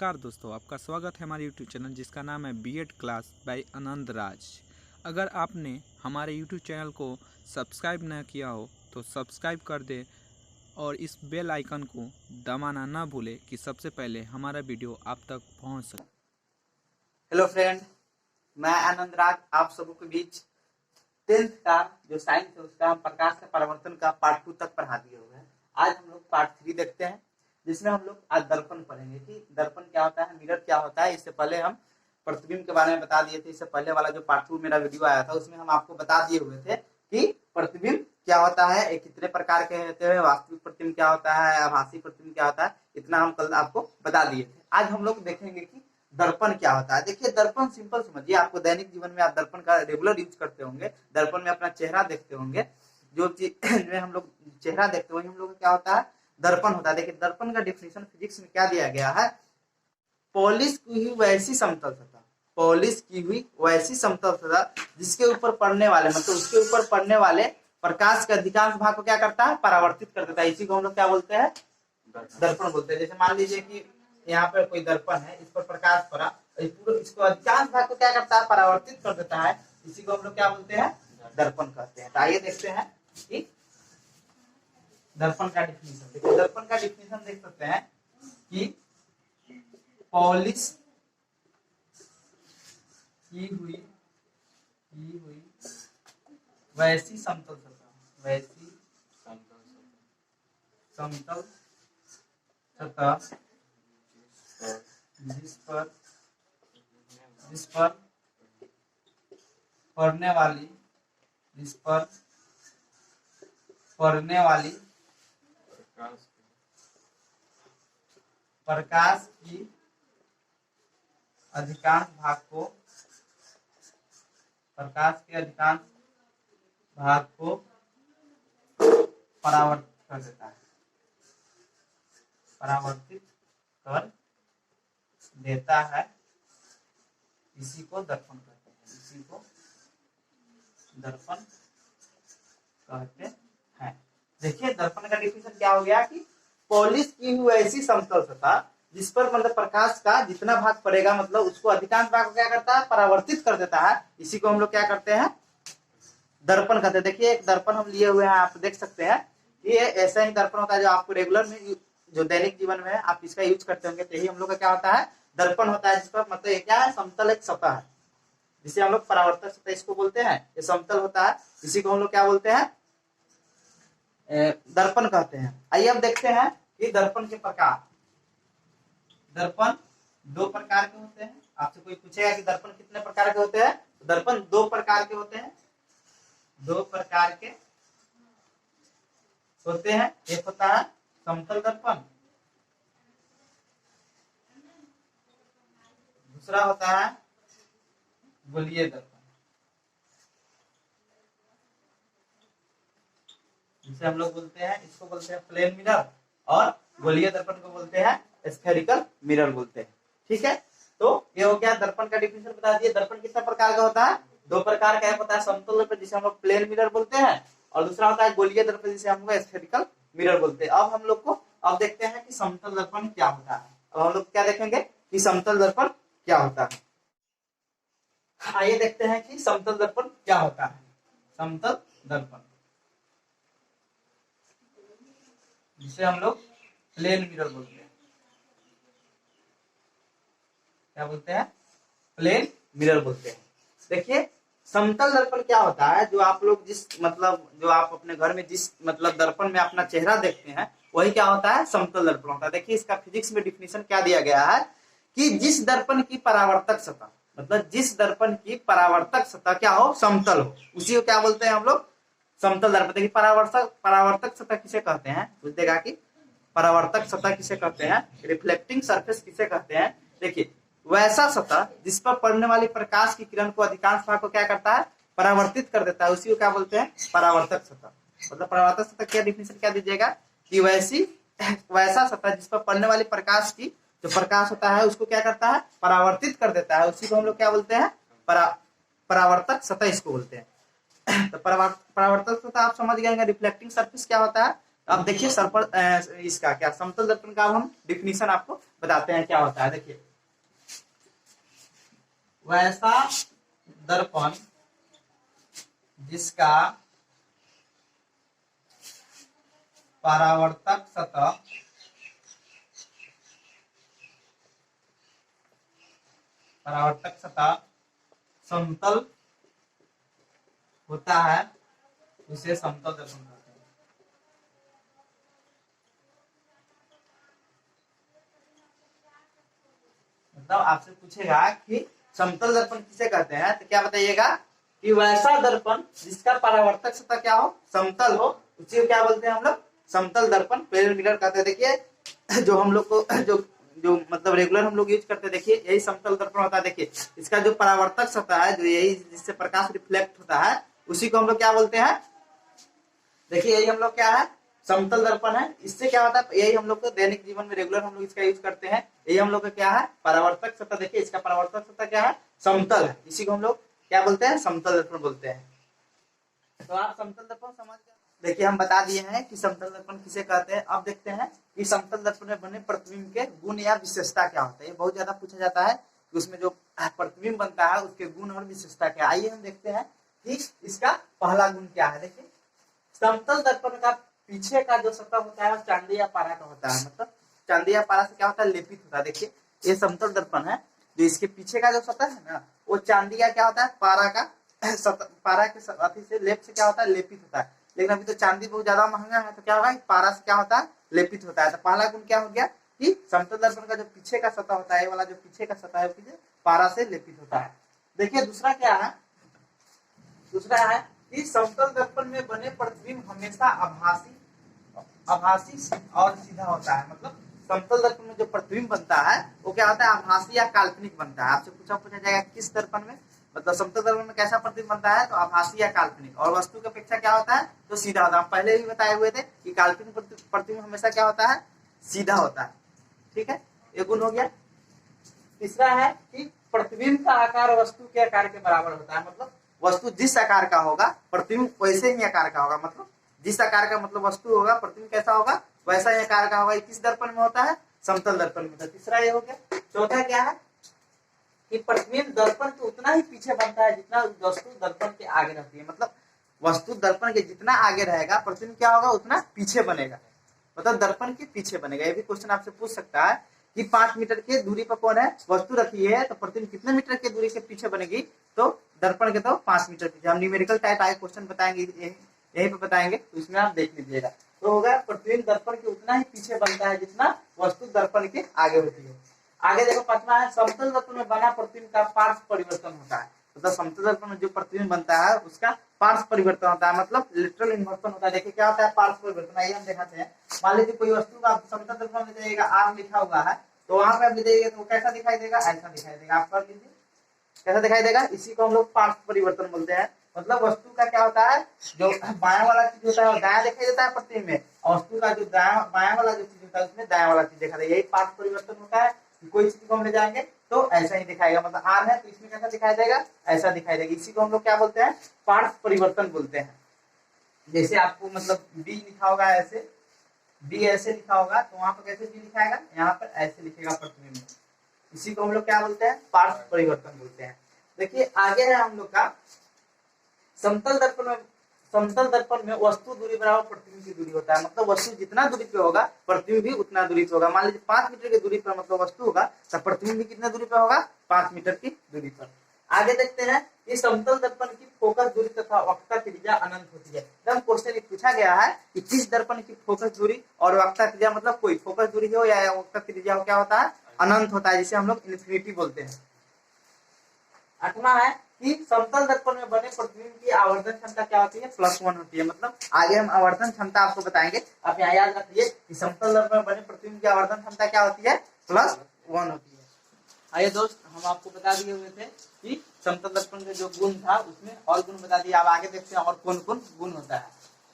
नमस्कार दोस्तों, आपका स्वागत है हमारे यूट्यूब चैनल जिसका नाम है BEd class bye Anand Raj. अगर आपने हमारे यूट्यूब चैनल को सब्सक्राइब न किया हो तो सब्सक्राइब कर दें और इस बेल आइकन को दबाना ना भूलें कि सबसे पहले हमारा वीडियो आप तक पहुंच सके। हेलो फ्रेंड, मैं आनंद राज आप सबों के बीच 10th का जो साइंस है उसका प्रकाश का परिवर्तन का पार्ट 2 तक पढ़ा दिए हुए हैं। आज हम लोग पार्ट 3 देखते हैं जिसमें हम लोग आज दर्पण पढ़ेंगे कि दर्पण क्या होता है, मिरर क्या होता है। इससे पहले हम प्रतिबिंब के बारे में बता दिए थे। इससे पहले वाला जो पार्ट 2 मेरा वीडियो आया था उसमें हम आपको बता दिए हुए थे कि प्रतिबिंब क्या होता है, एक कितने प्रकार के होते हैं, वास्तविक प्रतिबिंब क्या होता है, आभासी प्रतिबिंब क्या होता है, इतना हम कल आपको बता दिए थे। आज हम लोग देखेंगे कि दर्पण क्या होता है। देखिए दर्पण सिंपल समझिए, आपको दैनिक जीवन में आप दर्पण का रेगुलर यूज करते होंगे, दर्पण में अपना चेहरा देखते होंगे। जो चीज में हम लोग चेहरा देखते हैं वही हम लोग क्या होता है, दर्पण होता है। देखिए दर्पण का डिफिनेशन फिजिक्स में क्या दिया गया है, पॉलिश की हुई वैसी समतल सतह, पॉलिश की हुई वैसी समतल सतह जिसके ऊपर पड़ने वाले मतलब उसके ऊपर पड़ने वाले प्रकाश के अधिकांश भाग को क्या करता है, परावर्तित कर देता है। इसी को हम लोग क्या बोलते हैं, दर्पण बोलते हैं। जैसे मान लीजिए कि यहाँ पर कोई दर्पण है, इस पर प्रकाश पड़ा, पूरा इसको अधिकांश भाग को क्या करता है, परावर्तित कर देता है। इसी को हम लोग क्या बोलते हैं, दर्पण कहते हैं। तो आइए देखते हैं कि दर्पण का डिफिनेशन। देखिए दर्पण का डिफिनेशन देख सकते हैं कि पॉलिश की हुई वैसी समतल सतह, वैसी समतल सतह जिस पर पड़ने वाली प्रकाश की अधिकांश भाग को परावर्तित कर देता है, परावर्तित कर देता है। इसी को दर्पण कहते हैं, इसी को दर्पण कहते हैं। देखिए दर्पण का डिफिनेशन क्या हो गया कि पॉलिश की हुई ऐसी समतल सतह जिस पर मतलब प्रकाश का जितना भाग पड़ेगा मतलब उसको अधिकांश भाग को क्या करता है, परावर्तित कर देता है। इसी को हम लोग क्या करते हैं, दर्पण कहते हैं। देखिए एक दर्पण हम लिए हुए हैं, आप देख सकते हैं ये ऐसा ही दर्पण होता है जो आपको रेगुलर में जो दैनिक जीवन में आप इसका यूज करते होंगे। तो यही हम लोग का क्या होता है, दर्पण होता है। जिस पर मतलब क्या है, समतल एक सतह है जिसे हम लोग परावर्तक सतह इसको बोलते हैं। ये समतल होता है, इसी को हम लोग क्या बोलते हैं, दर्पण कहते हैं। आइए अब देखते हैं कि दर्पण के प्रकार। दर्पण दो प्रकार के होते हैं। आपसे कोई पूछेगा कि दर्पण कितने प्रकार के होते हैं, तो दर्पण दो प्रकार के होते हैं, दो प्रकार के होते हैं। एक होता है समतल दर्पण, दूसरा होता है गोलीय दर्पण, जिसे हम लोग बोलते हैं, इसको बोलते हैं प्लेन मिरर, और गोलीय दर्पण को बोलते हैं स्फेरिकल मिरर बोलते हैं। ठीक है, तो ये हो गया दर्पण का डिफिनेशन बता दिए। दर्पण कितने प्रकार का होता है, दो प्रकार का। एक होता है समतल दर्पण जिसे हम लोग प्लेन मिरर बोलते हैं, और दूसरा होता है गोलीय दर्पण जिसे हम लोग स्फेरिकल मिरर बोलते हैं। अब हम लोग को अब देखते हैं कि समतल दर्पण क्या होता है। अब हम लोग क्या देखेंगे कि समतल दर्पण क्या होता है। आइए देखते हैं कि समतल दर्पण क्या होता है। समतल दर्पण जिसे हम लोग प्लेन मिरर बोलते हैं, क्या बोलते हैं, प्लेन मिरर बोलते हैं। देखिए समतल दर्पण क्या होता है, जो आप लोग जिस मतलब जो आप अपने घर में जिस मतलब दर्पण में अपना चेहरा देखते हैं वही क्या होता है, समतल दर्पण होता है। देखिए इसका फिजिक्स में डिफिनेशन क्या दिया गया है कि जिस दर्पण की परावर्तक सतह मतलब जिस दर्पण की परावर्तक सतह क्या हो, समतल हो, उसी को क्या बोलते हैं हम लोग, समतल दर्पण। देखिए परावर्तक सतह किसे कहते हैं, पूछ देगा कि परावर्तक सतह किसे कहते हैं, रिफ्लेक्टिंग सरफेस किसे कहते हैं। देखिए वैसा सतह जिस पर पड़ने वाली प्रकाश की किरण को अधिकांश भाग को क्या करता है, परावर्तित कर देता है, उसी को क्या बोलते हैं, परावर्तक सतह। मतलब परावर्तक सतह क्या डिफिनेशन क्या दीजिएगा कि वैसा सतह जिस पर पड़ने वाली प्रकाश की जो प्रकाश होता है उसको क्या करता है, परावर्तित कर देता है, उसी को हम लोग क्या बोलते हैं, परावर्तक सतह इसको बोलते हैं। तो परावर्तक सतह आप समझ गए। रिफ्लेक्टिंग सरफेस क्या होता है, अब देखिए इसका क्या समतल दर्पण का हम डिफिनीशन आपको बताते हैं क्या होता है। देखिए वैसा दर्पण जिसका परावर्तक सतह समतल होता है उसे समतल दर्पण कहते हैं। मतलब आपसे पूछेगा कि समतल दर्पण किसे कहते हैं, तो क्या बताइएगा कि वैसा दर्पण जिसका परावर्तक सतह क्या हो, समतल हो, उसे क्या बोलते हैं हम लोग, समतल दर्पण पैरेलल मिरर कहते हैं। देखिए जो हम लोग को जो जो मतलब रेगुलर हम लोग यूज करते हैं, देखिए यही समतल दर्पण होता है। देखिए इसका जो परावर्तक सतह है, जो यही जिससे प्रकाश रिफ्लेक्ट होता है, उसी को हम लोग क्या बोलते हैं। देखिए यही हम लोग क्या है, समतल दर्पण है। इससे क्या होता है, यही हम लोग को दैनिक जीवन में रेगुलर हम लोग इसका यूज करते हैं। यही हम लोग का क्या है, परावर्तक सतह। देखिए इसका परावर्तक सतह क्या है, समतल है, इसी को हम लोग क्या बोलते हैं, समतल दर्पण बोलते हैं। तो आप समतल दर्पण समझ गए। देखिए हम बता दिए हैं कि समतल दर्पण किसे कहते हैं। अब देखते हैं कि समतल दर्पण में बने प्रतिबिंब के गुण या विशेषता क्या होता है। ये बहुत ज्यादा पूछा जाता है कि उसमें जो प्रतिबिंब बनता है उसके गुण और विशेषता क्या। आइए हम देखते हैं कि इसका पहला गुण क्या है। देखिए समतल दर्पण का पीछे का जो सतह होता है चांदी या पारा का होता है, मतलब चांदी या पारा से क्या होता है, लेपित होता है। देखिए ये समतल दर्पण है, जो इसके पीछे का जो सतह है ना, वो चांदी का क्या होता है, पारा के अथी से लेप से क्या होता है, लेपित होता है। लेकिन अभी तो चांदी बहुत ज्यादा महंगा है, तो क्या होगा, पारा से क्या होता है, लेपित होता है। तो पहला गुण क्या हो गया कि समतल दर्पण का जो पीछे का सतह होता है, ये वाला जो पीछे का सतह है, पारा से लेपित होता है। देखिए दूसरा क्या है, दूसरा है कि समतल दर्पण में बने प्रतिबिंब हमेशा आभासी और सीधा होता है। मतलब समतल दर्पण में जो प्रतिबिंब बनता है वो क्या होता है, आभासी या काल्पनिक बनता है। आपसे पूछा जाएगा किस दर्पण में, मतलब समतल दर्पण में कैसा प्रतिबिंब बनता है, तो आभासी या काल्पनिक। और वस्तु की अपेक्षा क्या होता है, तो सीधा होता है। हम पहले ही बताए हुए थे कि काल्पनिक प्रतिबिंब हमेशा क्या होता है, सीधा होता है। ठीक है, ये गुण हो गया। तीसरा है कि प्रतिबिंब का आकार वस्तु के आकार के बराबर होता है। मतलब वस्तु जिस आकार का होगा प्रतिबिंब वैसे ही आकार का होगा। मतलब जिस आकार का मतलब वस्तु होगा, प्रतिबिंब कैसा होगा, वैसा ही आकार का होगा। किस दर्पण में होता है, समतल दर्पण में। तीसरा ये हो गया। चौथा क्या है कि प्रतिबिंब दर्पण के उतना ही पीछे बनता है जितना वस्तु दर्पण के आगे रहती है। मतलब वस्तु दर्पण के जितना आगे रहेगा, प्रतिबिंब क्या होगा, उतना पीछे बनेगा, मतलब दर्पण के पीछे बनेगा। ये भी क्वेश्चन आपसे पूछ सकता है कि 5 मीटर की दूरी पर कौन है, वस्तु रखी है, तो प्रतिबिंब कितने मीटर की दूरी से पीछे बनेगी, तो दर्पण के तो 5 मीटर पीछे। हम न्यूमेरिकल टाइप आगे क्वेश्चन बताएंगे, यहीं पे बताएंगे, तो इसमें आप देख लीजिएगा। तो होगा प्रतिबिंब दर्पण के उतना ही पीछे बनता है जितना वस्तु दर्पण के आगे होती है। आगे देखो पांचवा है, समतल दर्पण में बना प्रतिबिंब का पार्श्व परिवर्तन होता है। मतलब समतल दर्पण में जो प्रतिबिंब बनता है उसका पार्श्व परिवर्तन होता है, मतलब लेटरल इन्वर्सन होता है। देखिए क्या होता है पार्श्व परिवर्तन, आइए हम दिखाते हैं। मान लीजिए कोई वस्तु का समतल दर्पण में जाइएगा, आर लिखा हुआ है, तो वहां पे आप लीजिएगा तो कैसा दिखाई देगा, ऐसा दिखाई देगा। आप कर लीजिए कैसा दिखाई देगा, इसी को हम लोग पार्श्व परिवर्तन बोलते हैं। मतलब वस्तु का क्या होता है, जो बायां वाला चीज होता है वो दायां दिखाई देता है प्रतिबिंब में, और वस्तु का जो बायां वाला जो चीज होता है उसमें दायां वाला चीज दिखा देगा। यही पार्श्व परिवर्तन होता है। कोई चीज को हम ले जाएंगे तो ऐसा ही दिखाएगा, मतलब आर है तो इसमें कैसा दिखाई देगा, ऐसा दिखाई देगा। इसी को हम लोग क्या बोलते हैं, पार्श्व परिवर्तन बोलते हैं। जैसे आपको मतलब बी लिखा होगा, ऐसे बी ऐसे लिखा होगा, तो वहां पर कैसे बी लिखाएगा, यहाँ पर ऐसे लिखेगा प्रतिबिंब में। इसी को हम लोग क्या बोलते हैं, पार्श्व परिवर्तन बोलते हैं। देखिए आगे है हम लोग का समतल दर्पण में वस्तु दूरी बराबर प्रतिबिंब की दूरी होता है। मतलब वस्तु जितना दूरी पे होगा प्रतिबिंब भी उतना दूरी पे होगा। मान लीजिए 5 मीटर की दूरी पर मतलब वस्तु होगा, तो प्रतिबिंब भी कितने दूरी पे होगा, 5 मीटर की दूरी पर। आगे देखते हैं कि समतल दर्पण की फोकस दूरी तथा वक्रता त्रिज्या अनंत होती है। एकदम क्वेश्चन एक पूछा गया है कि किस दर्पण की फोकस दूरी और वक्रता त्रिज्या, मतलब कोई फोकस दूरी हो या वक्रता त्रिज्या हो, क्या होता है, अनंत होता है, जिसे हम लोग इन्फिनिटी बोलते हैं। 8वां है कि समतल दर्पण में बने प्रतिबिंब की आवर्धन क्षमता क्या होती है, +1 होती है। मतलब आगे हम आवर्धन क्षमता आपको बताएंगे, आप यहाँ याद रखिए कि समतल दर्पण में बने प्रतिबिंब की आवर्धन क्षमता क्या होती है, +1 होती है। आइए दोस्त, हम आपको बता दिए हुए थे कि समतल दर्पण का जो गुण था उसमें और गुण बता दिया। अब आगे देखते हैं और कौन कौन गुण होता है।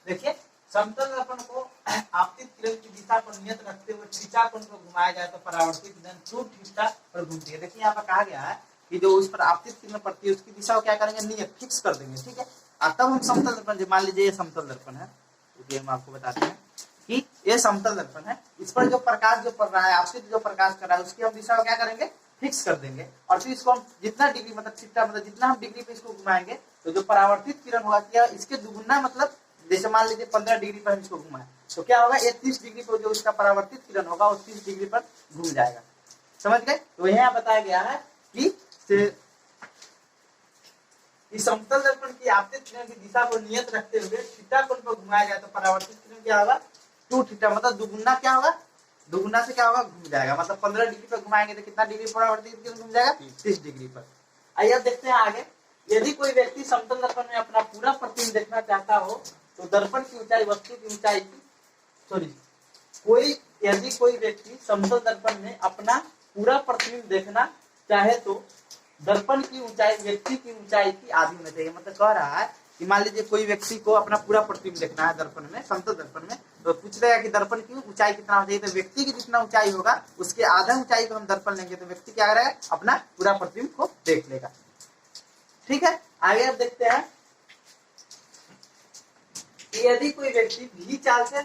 देखिए समतल दर्पण को आपतित किरण की दिशा पर नियत रखते हुए थीटा कोण को घुमाया जाए तो परावर्तित किरण ट्रू थीटा पर घूमती है। देखिए यहाँ पर कहा गया है कि जो उस पर आपतित किरण पड़ती है उसकी दिशा को क्या करेंगे, नियत फिक्स कर देंगे। ठीक है, अब तब हम समतल दर्पण, मान लीजिए ये समतल दर्पण है, तो हम आपको बताते हैं कि ये समतल दर्पण है, इस पर जो प्रकाश जो पड़ रहा है, आपतित जो प्रकाश कर रहा है, उसकी हम दिशा को क्या करेंगे, फिक्स कर देंगे। और फिर इसको हम जितना डिग्री मतलब थीटा मतलब जितना हम डिग्री पे इसको घुमाएंगे तो जो परावर्तित किरण होगा क्या इसके दुगुना मतलब जैसे मान लीजिए 15 डिग्री पर हम इसको घुमाएं तो क्या होगा, ये 30 डिग्री पर जो इसका परावर्तित किरण होगा वो 30 डिग्री पर घूम जाएगा। समझ गए? तो यहाँ बताया गया है कि समतल दर्पण की आपतित किरण की दिशा को नियत रखते हुए थीटा कोण पर घुमाया जाए तो परावर्तित किरण क्या होगा, 2 थीटा मतलब दुगुना क्या होगा, दुगुना से क्या होगा, घूम जाएगा। मतलब 15 डिग्री पर घुमाएंगे तो कितना डिग्री परावर्तित किरण घूम जाएगा, 30 डिग्री पर। आइए अब देखते हैं आगे। यदि कोई व्यक्ति समतल दर्पण में अपना पूरा प्रतिबिंब देखना चाहता हो तो दर्पण की ऊंचाई वस्तु की ऊंचाई की यदि कोई व्यक्ति समतल दर्पण में अपना पूरा प्रतिबिंब देखना चाहे तो दर्पण की ऊंचाई व्यक्ति की ऊंचाई की आधी होनी चाहिए। मतलब कह रहा है कि मान लीजिए कोई व्यक्ति को अपना पूरा प्रतिबिंब देखना है दर्पण में, समतल दर्पण में, तो पूछ रहा है कि दर्पण की ऊंचाई कितना हो चाहिए, तो व्यक्ति की जितना ऊंचाई होगा उसके आधा ऊंचाई को हम दर्पण लेंगे तो व्यक्ति क्या करेगा, अपना पूरा प्रतिबिंब को देख लेगा। ठीक है, आगे अब देखते हैं कि यदि कोई व्यक्ति भी चाल से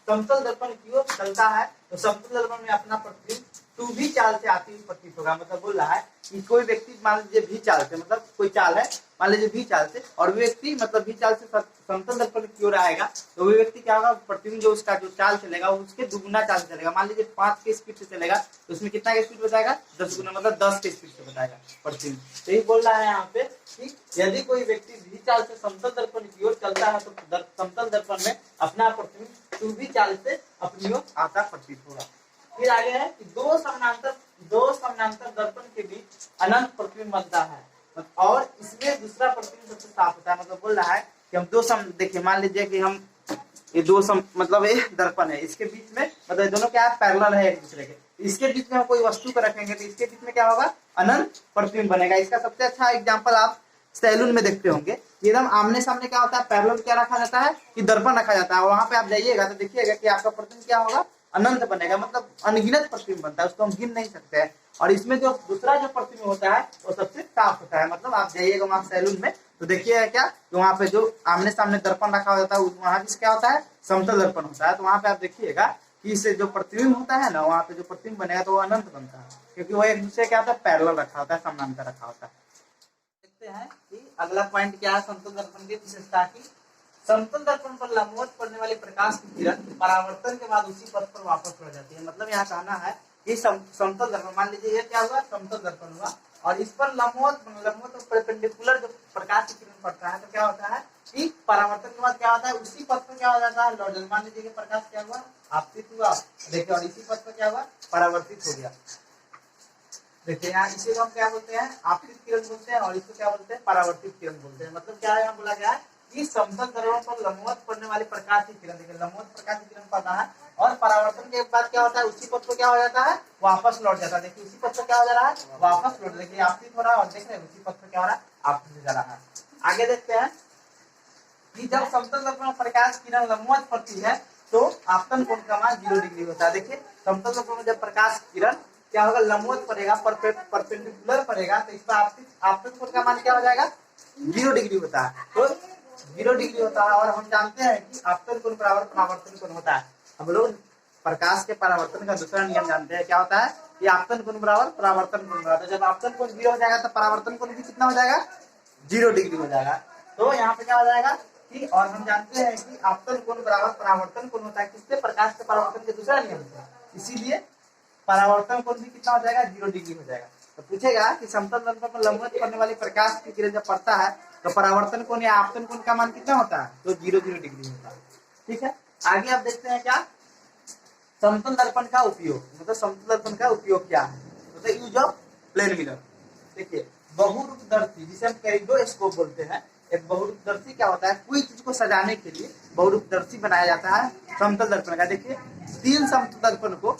समतल दर्पण की ओर चलता है तो समतल दर्पण में अपना प्रतिबिंब 2v चाल से आती हुई प्रतीत होगा। मतलब बोल रहा है कि कोई व्यक्ति मान लीजिए भी चाल से, मतलब कोई चाल है मान लीजिए भी चाल से, और वो व्यक्ति मतलब भी चाल से समतल दर्पण की ओर आएगा तो वो व्यक्ति क्या होगा, प्रतिबिंब जो उसका जो चाल चलेगा उसके दुगुना चाल चलेगा। मान लीजिए 5 के स्पीड से चलेगा तो उसमें कितना के स्पीड बताएगा, 10 गुना मतलब 10 के स्पीड से बताएगा प्रतिबिंब। तो ये बोल रहा है यहाँ पे कि यदि कोई व्यक्ति भी चाल से समतल दर्पण की ओर चलता है तो समतल दर्पण में अपना प्रतिबिंब 2v चाल से अपनी ओर आता प्रतीत होगा। फिर आगे है कि दो समानांतर दर्पण के बीच अनंत प्रतिबिंब बनता है और इसमें दूसरा प्रतिबिंब सबसे साफ होता है। मतलब बोल रहा है कि हम देखिए मान लीजिए कि हम ये मतलब ये दर्पण है, इसके बीच में मतलब दोनों क्या है, पैरेलल है एक दूसरे के, इसके बीच में हम कोई वस्तु को रखेंगे तो इसके बीच में क्या होगा, अनंत प्रतिबिंब बनेगा। इसका सबसे अच्छा एग्जाम्पल आप सैलून में देखते होंगे, एकदम आमने सामने क्या होता है, पैरेलल क्या रखा जाता है कि दर्पण रखा जाता है। वहां पे आप जाइएगा तो देखिएगा कि आपका प्रतिबिंब क्या होगा, अनंत बनेगा, मतलब अनगिनत प्रतिबिंब बनता है, उसको हम गिन नहीं सकते हैं। और इसमें जो दूसरा जो प्रतिबिंब होता है वो सबसे साफ होता है। मतलब आप जाइएगा वहां सैलून में तो देखिएगा क्या कि वहां पे जो आमने सामने दर्पण रखा होता है वहां भी क्या होता है, समतल दर्पण होता है। तो वहां पे आप देखिएगा कि इससे जो प्रतिबिंब होता है ना, वहां पे जो प्रतिबिंब बनेगा तो वो अनंत बनता है, क्योंकि वो एक दूसरे क्या होता है, पैरेलल रखा होता है, समानांतर रखा होता है। देखते हैं कि अगला पॉइंट क्या है समतल दर्पण की विशेषता की। समतल दर्पण पर लंबवत पड़ने वाली प्रकाश की किरण परावर्तन के बाद उसी पथ पर वापस लौट जाती है। मतलब यहाँ कहना है कि समतल दर्पण, मान लीजिए ये क्या हुआ, समतल दर्पण हुआ और इस पर लंबवत और परपेंडिकुलर जो प्रकाश की किरण पड़ता है तो क्या होता है कि परावर्तन के बाद क्या होता है, उसी पथ पर क्या हो जाता है, लौट जाता है। मान लीजिए कि प्रकाश क्या हुआ, आपतित हुआ, देखिए, और इसी पथ पर क्या हुआ, परावर्तित हो गया। देखिए यहाँ इसे हम क्या बोलते हैं, आपतित किरण बोलते हैं और इसको क्या बोलते हैं, परावर्तित किरण बोलते हैं। मतलब क्या यहाँ बोला गया है कि समतल दर्पण पर लंबवत पड़ने वाली प्रकाश की किरण, देखिए लंबवत प्रकाश की किरण पड़ना है और परावर्तन के बाद क्या होता है, उसी पथ पर क्या हो जाता है, वापस लौट जाता है। देखिए उसी पथ पर क्या हो जा रहा है, वापस लौट, देखिए आपतित हो रहा है और देख रहे हैं उसी पथ पर क्या हो रहा है, आपतित हो जा रहा है। आगे देखते हैं कि जब समतल दर्पण में प्रकाश किरण लंबवत पड़ती है तो आपतन कोण का मान 0 डिग्री होता है। देखिए समतल दर्पण में जब प्रकाश किरण क्या होगा, लंबवत पड़ेगा, परपेंडिकुलर पड़ेगा तो इसका आपतन कोण का मान क्या हो जाएगा, 0 डिग्री होता है। तो 0 डिग्री होता है और हम जानते हैं कि आपतन कोण बराबर परावर्तन कोण होता है। हम लोग प्रकाश के परावर्तन का दूसरा नियम जानते हैं, क्या होता है कि आपतन कोण बराबर परावर्तन कोण बराबर। जब आपतन कोण 0 हो जाएगा तो परावर्तन कोण भी कितना हो जाएगा, 0 डिग्री हो जाएगा। तो यहाँ पे क्या हो जाएगा कि, और हम जानते हैं कि आपतन कोण बराबर परावर्तन कोण होता है किससे, प्रकाश के परावर्तन के दूसरा नियम से, इसीलिए परावर्तन कोण भी कितना हो जाएगा, 0 डिग्री हो जाएगा। तो पूछेगा कि समतल दर्पण पर लंबवत पड़ने वाली प्रकाश की किरण जब पड़ता है तो परावर्तन कोण या आपतन कोण का मान कितना होता है, तो 0 डिग्री होता है। ठीक है, आगे आप देखते हैं क्या समतल दर्पण का उपयोग, मतलब समतल दर्पण का उपयोग क्या है, मतलब यूज ऑफ प्लेन मिरर। देखिए बहुरूपदर्शी जिसे हम कैरिडोस्कोप बोलते हैं, एक बहुरूपदर्शी क्या होता है, कोई चीज को सजाने के लिए बहुरूपदर्शी बनाया जाता है समतल दर्पण का। देखिए 3 समतल दर्पण को,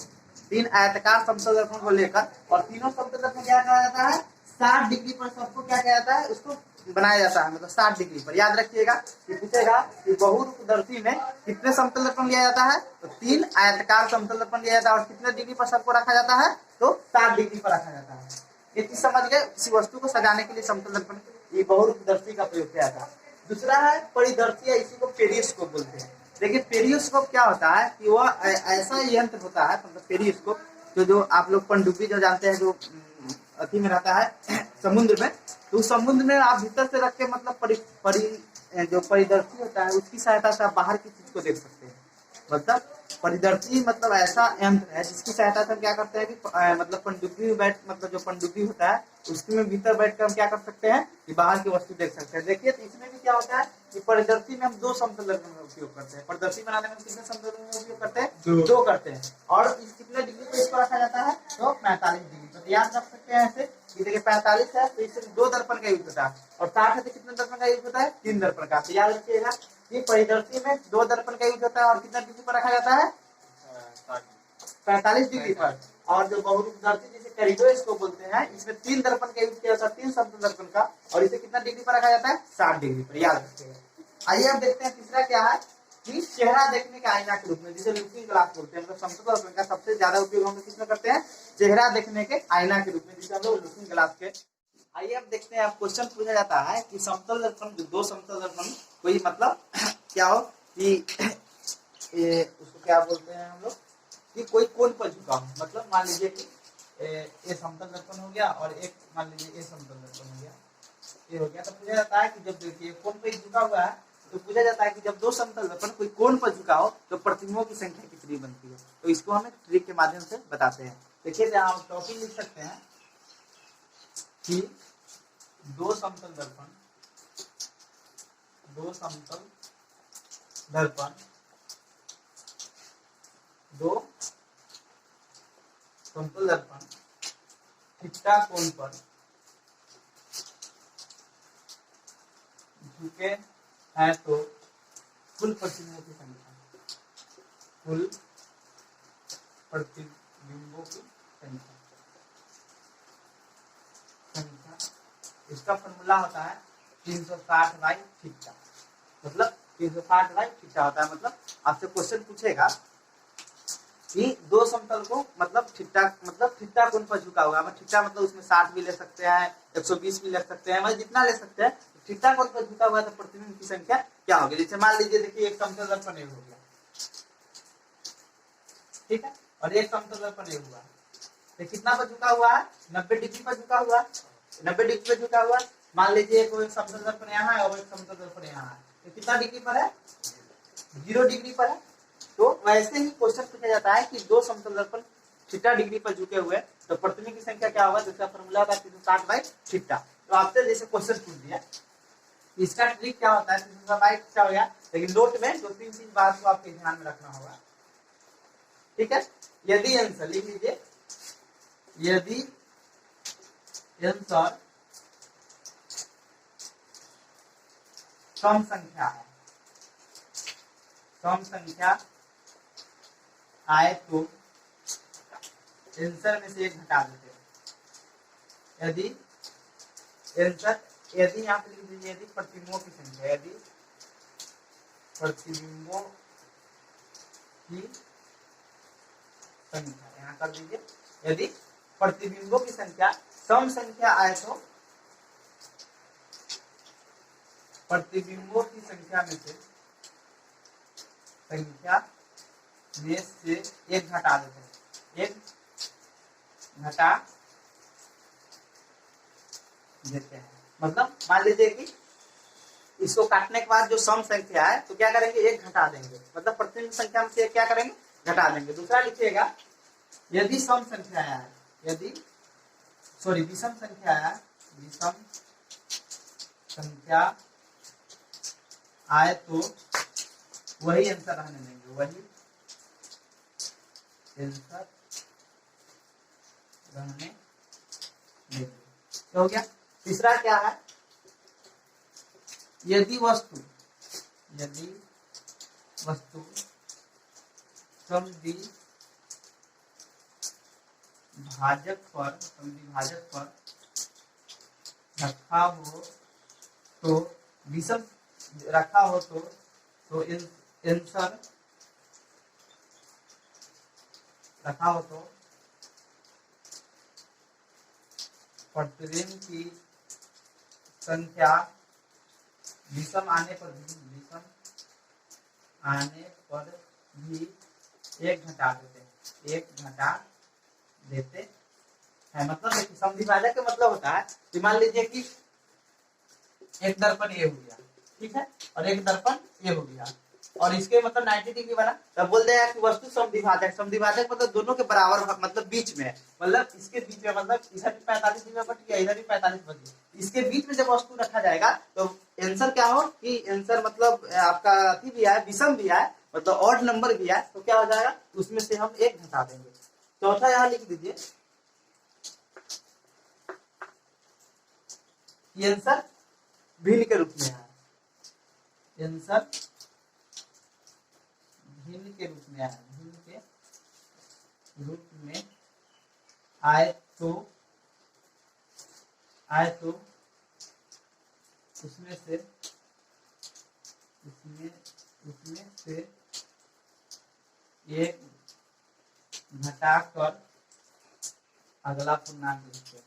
3 आयताकार समतल दर्पण को लेकर और तीनों समतल दर्पण क्या कहा जाता है, 60 डिग्री पर सबको क्या किया जाता है, उसको बनाया जाता है, मतलब 60 डिग्री पर। याद रखिएगा कि पूछेगा कि बहुरूपदर्शी में कितने समतल दर्पण लिया जाता है, तो 3 आयताकार समतल दर्पण लिया जाता है और कितने डिग्री पर सबको रखा जाता है, तो 60 डिग्री पर रखा जाता है। ये चीज समझ गए, किसी वस्तु को सजाने के लिए समतल दर्पण ये बहुरूपदर्शी का प्रयोग किया जाता है। दूसरा है परिदर्शी, इसी को पेरिस्कोप बोलते हैं। देखिए पेरियोस्कोप क्या होता है कि वह ऐसा यंत्र होता है, मतलब पेरियोस्कोप जो आप लोग पनडुब्बी जो जानते हैं, जो अति में रहता है समुद्र में, तो उस समुद्र में आप भीतर से रख के मतलब जो परिदर्शी होता है उसकी सहायता से आप बाहर की चीज को देख सकते हैं। मतलब परिदर्शी मतलब ऐसा यंत्र है जिसकी सहायता से हम क्या करते हैं कि मतलब पनडुब्बी में बैठ, मतलब जो पनडुब्बी होता है उसमें भीतर बैठ कर हम क्या कर सकते हैं कि बाहर की वस्तु देख सकते हैं। देखिए तो इसमें भी क्या होता है कि परिदर्शी में हम 2 समतल दर्पण का उपयोग करते हैं। परिदर्शी बनाने में कितने समतल दर्पण का उपयोग करते हैं? 2 करते हैं। और इस कितने डिग्री पे इसको रखा जाता है? तो 45 डिग्री पर। याद रख सकते हैं ऐसे कि देखिए 45 है तो इससे 2 दर्पण का यूज होता है, और 60 है तो कितने दर्पण का यूज होता है? 3 दर्पण का। तो याद रखिएगा कि परिदर्शी में 2 दर्पण का यूज होता है, और कितना डिग्री पर रखा जाता है? 45 डिग्री पर। और जो बहुरूपदर्शी जिसे कॉरिडोर इसको बोलते हैं, इसमें 3 दर्पण का यूज किया जाता है, 3 समतल दर्पण का, और इसे कितना डिग्री पर रखा जाता है? 60 डिग्री पर। याद रखिएगा। आइए अब देखते हैं तीसरा क्या है कि चेहरा देखने के आईना के रूप में, जिसे लुकिंग ग्लास बोलते हैं। मतलब समतल दर्पण का सबसे ज्यादा उपयोग हम किसमें करते हैं? चेहरा देखने के आईना के रूप में, जिसे हम लोग लुकिंग ग्लास के। आइए अब देखते हैं, अब क्वेश्चन पूछा जाता है कि समतल दर्पण, जो 2 समतल दर्पण कोई मतलब क्या हो कि उसको क्या बोलते हैं हम लोग कि कोई कोण पर झुका हो। मतलब मान लीजिए कि ये समतल दर्पण हो गया और एक मान लीजिए ये समतल दर्पण हो गया, ये हो गया। तो पूछा जाता है कि जब देखिए कोण पर झुका हुआ है, तो पूछा जाता है कि जब 2 समतल दर्पण कोई कोण पर झुका हो तो प्रतिबिंबों की संख्या कितनी बनती है। तो इसको हम एक ट्रिक के माध्यम से बताते हैं। देखिए यहाँ हम टॉपिक लिख सकते हैं कि 2 समतल दर्पण, 2 समतल दर्पण, 2 समतल दर्पण थीटा कोण पर झुके हैं तो कुल प्रतिबिंबों की संख्या, कुल प्रतिबिंबों की संख्या, इसका फॉर्मूला होता है 360 बाई थीटा। मतलब 360 बाई थीटा होता है। मतलब आपसे क्वेश्चन पूछेगा कि 2 समतल को मतलब थीटा कोण पर झुका हुआ है। थीटा मतलब उसमें 60 भी ले सकते हैं, 120 भी ले सकते हैं, मतलब जितना ले सकते हैं। थीटा कोण पर झुका हुआ है तो प्रतिबिंब की संख्या क्या होगी? जैसे मान लीजिए देखिए एक समतल दर्पण हो गया, ठीक है, और एक समतल दर्पण हुआ, तो कितना पर झुका हुआ है? 90 डिग्री पर झुका हुआ है। 90 डिग्री पर झुका हुआ, मान लीजिए एक समतल दर्पण यहाँ है और एक समतल दर्पण यहाँ है, तो कितना डिग्री पर है? 0 डिग्री पर है। तो वैसे ही क्वेश्चन पूछा जाता है कि 2 समतल दर्पण थीटा डिग्री पर झुके हुए तो प्रतिबिंब की संख्या क्या होगा? जिसका फॉर्मूला होता है 360 बाई थीटा। तो आपसे जैसे क्वेश्चन पूछ दिया, इसका ट्रिक क्या होता है? 360 बाई थीटा हो गया, लेकिन नोट में 2-3 चीज बात को आपके ध्यान में रखना होगा, ठीक है। यदि आंसर लिख लीजिए, यदि आंसर सम संख्या है, सम संख्या आए तो आंसर में से एक घटा देते हैं। यदि आंसर, यदि यहाँ पे लिख दीजिए यदि प्रतिबिंबों की संख्या, यदि प्रतिबिंबों की संख्या, यहाँ कर दीजिए यदि प्रतिबिंबों की संख्या सम संख्या आए तो प्रतिबिंबों की संख्या में से एक घटा देते हैं, एक घटा देते हैं। मतलब मान लीजिए कि इसको काटने के बाद जो सम संख्या है तो क्या करेंगे? एक घटा देंगे, मतलब प्रतिबिंब संख्या में से क्या करेंगे? घटा देंगे। दूसरा लिखिएगा, यदि सम संख्या है, यदि विषम संख्या है, विषम संख्या आए तो वही आंसर रहने देंगे, वही आंसर रहने देंगे। तो हो गया। तीसरा क्या है? यदि वस्तु भाजक पर रखा हो तो विषम रखा हो तो आंसर रखा हो तो प्रतिबिंब की संख्या विषम आने पर भी, विषम आने पर भी एक घटा देते हैं, एक घटा देते हैं। मतलब देखिए समद्विभाजक का मतलब होता है कि मान लीजिए कि एक दर्पण ये हो गया, ठीक है, और एक दर्पण ये हो गया, और इसके मतलब 90 डिग्री बना, तब बोल देगा कि वस्तु समद्विभाजक। समद्विभाजक मतलब दोनों के बराबर, मतलब बीच में, मतलब इसके बीच में, मतलब इधर भी 45 डिग्री बट गया, इधर भी 45 बच गया, इसके बीच में जब वस्तु रखा जाएगा तो आंसर क्या हो कि आंसर मतलब आपका अति भी है, विषम भी है, मतलब ऑड नंबर भी है, तो क्या हो जाएगा उसमें से हम एक घटा देंगे। चौथा यहाँ लिख दीजिए, ये आंसर भिन्न के रूप में है, आंसर भिन्न के रूप में आया, भिन्न के रूप में आए तो उसमें से एक घटाकर अगला पूर्णांक लिखते हैं।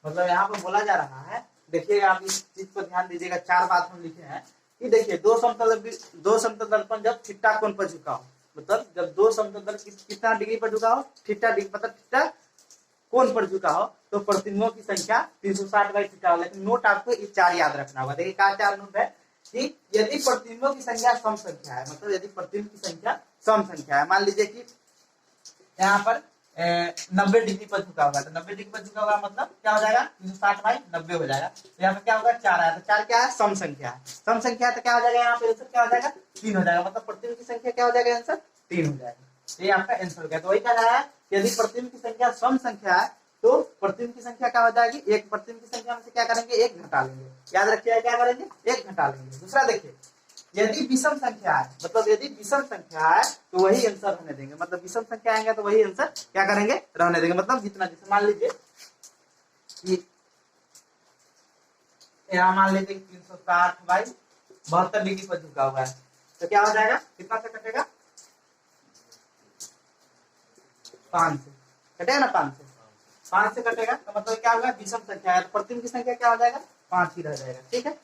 मतलब यहाँ पर बोला जा रहा है, देखिएगा आप इस चीज पर ध्यान दीजिएगा, 4 बात हम लिखे हैं कि देखिए दो समतल दर्पण जब थीटा कोण पर झुका हो, मतलब जब दो समतल दर्पण कितना डिग्री पर झुका हो, थीटा डिग्री, मतलब थीटा कोण पर झुका हो, तो प्रतिबिंबों की संख्या 360/थीटा। लेकिन नोट आपको ये 4 याद रखना होगा। देखिए क्या 4 नोट है कि यदि प्रतिबिंबों की संख्या सम संख्या है, मतलब यदि प्रतिबिंब की संख्या सम संख्या है, मान लीजिए कि यहाँ पर 90 डिग्री पर झुका होगा, तो 90 डिग्री पर झुका होगा मतलब क्या हो जाएगा 360/90 हो जाएगा। तो यहाँ पे क्या होगा 4 आया, तो 4 क्या है सम संख्या है, सम संख्या है, तो क्या हो जाएगा यहाँ पे आंसर क्या हो जाएगा 3 हो जाएगा, मतलब प्रतिबिंब की संख्या क्या हो जाएगा आंसर 3 हो जाएगा। तो ये आपका आंसर हो गया। तो वही कह रहा है यदि प्रतिबिंब की संख्या सम संख्या है तो प्रतिबिंब की संख्या क्या हो जाएगी, एक प्रतिबिंब की संख्या में से क्या करेंगे एक घटा लेंगे। याद रखिएगा क्या करेंगे एक घटा लेंगे। दूसरा देखिए यदि विषम संख्या है, मतलब यदि विषम संख्या है तो वही आंसर रहने देंगे, मतलब विषम संख्या आएंगे तो वही आंसर क्या करेंगे रहने देंगे। मतलब जितना, जैसे मान लीजिए कि यहाँ मान लीजिए 360/72 डिग्री पर झुका हुआ है, तो क्या हो जाएगा कितना से कटेगा 5 से कटेगा ना, 5 से कटेगा, तो मतलब क्या होगा विषम संख्या है, तो प्रतिबिंब की संख्या क्या हो जाएगा 5 ही रह जाएगा, ठीक है।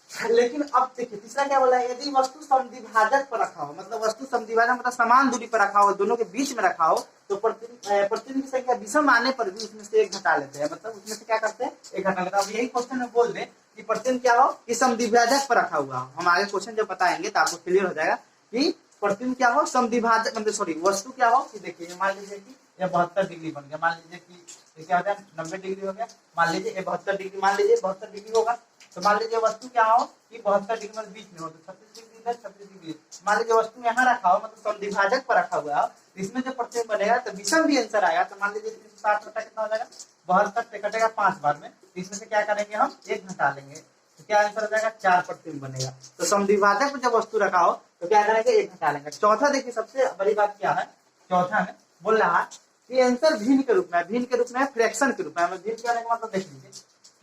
लेकिन अब देखिए तीसरा क्या बोला है, यदि वस्तु समद्विभाजक पर रखा हो, मतलब वस्तु समद्विभाजक मतलब समान दूरी पर रखा हो, दोनों के बीच में रखा हो, तो प्रतिबिंब की संख्या विषम आने पर भी उसमें से एक घटा लेते हैं, मतलब उसमें से क्या करते हैं एक घटा लेते हैं। अब यही क्वेश्चन में बोल दें कि प्रतिबिंब क्या हो कि समद्विभाजक पर रखा हुआ, हम आगे क्वेश्चन जब बताएंगे तो आपको क्लियर हो जाएगा कि प्रतिबिंब क्या हो समद्विभाजक, मतलब सॉरी वस्तु क्या हो कि देखिए मान लीजिए कि ये 72 डिग्री बन गया, मान लीजिए कि ये क्या हो गया 90 डिग्री हो गया, मान लीजिए ये 72 डिग्री, मान लीजिए 72 डिग्री होगा, तो मान लीजिए वस्तु क्या हो कि 72 डिग्री मतलब बीच में हो, तो 36 डिग्री इधर 36 डिग्री, मान लीजिए वस्तु यहाँ रखा हो मतलब समद्विभाजक पर रखा हुआ है, इसमें जो प्रतिबिंब बनेगा तो विषम भी आंसर आएगा। तो मान लीजिए 360 बटा कितना हो जाएगा 72 से कटेगा 5 बार में, इसमें से क्या करेंगे हम एक घटा लेंगे, तो क्या आंसर हो जाएगा 4 प्रतिबिंब बनेगा। तो समद्विभाजक में जब वस्तु रखा हो तो क्या करेंगे एक घटा लेंगे। चौथा देखिए सबसे बड़ी बात क्या है, चौथा में बोल रहा है कि आंसर भिन्न के रूप में, भिन्न के रूप में फ्रैक्शन के रूप में, भिन्न क्या मतलब देख लीजिए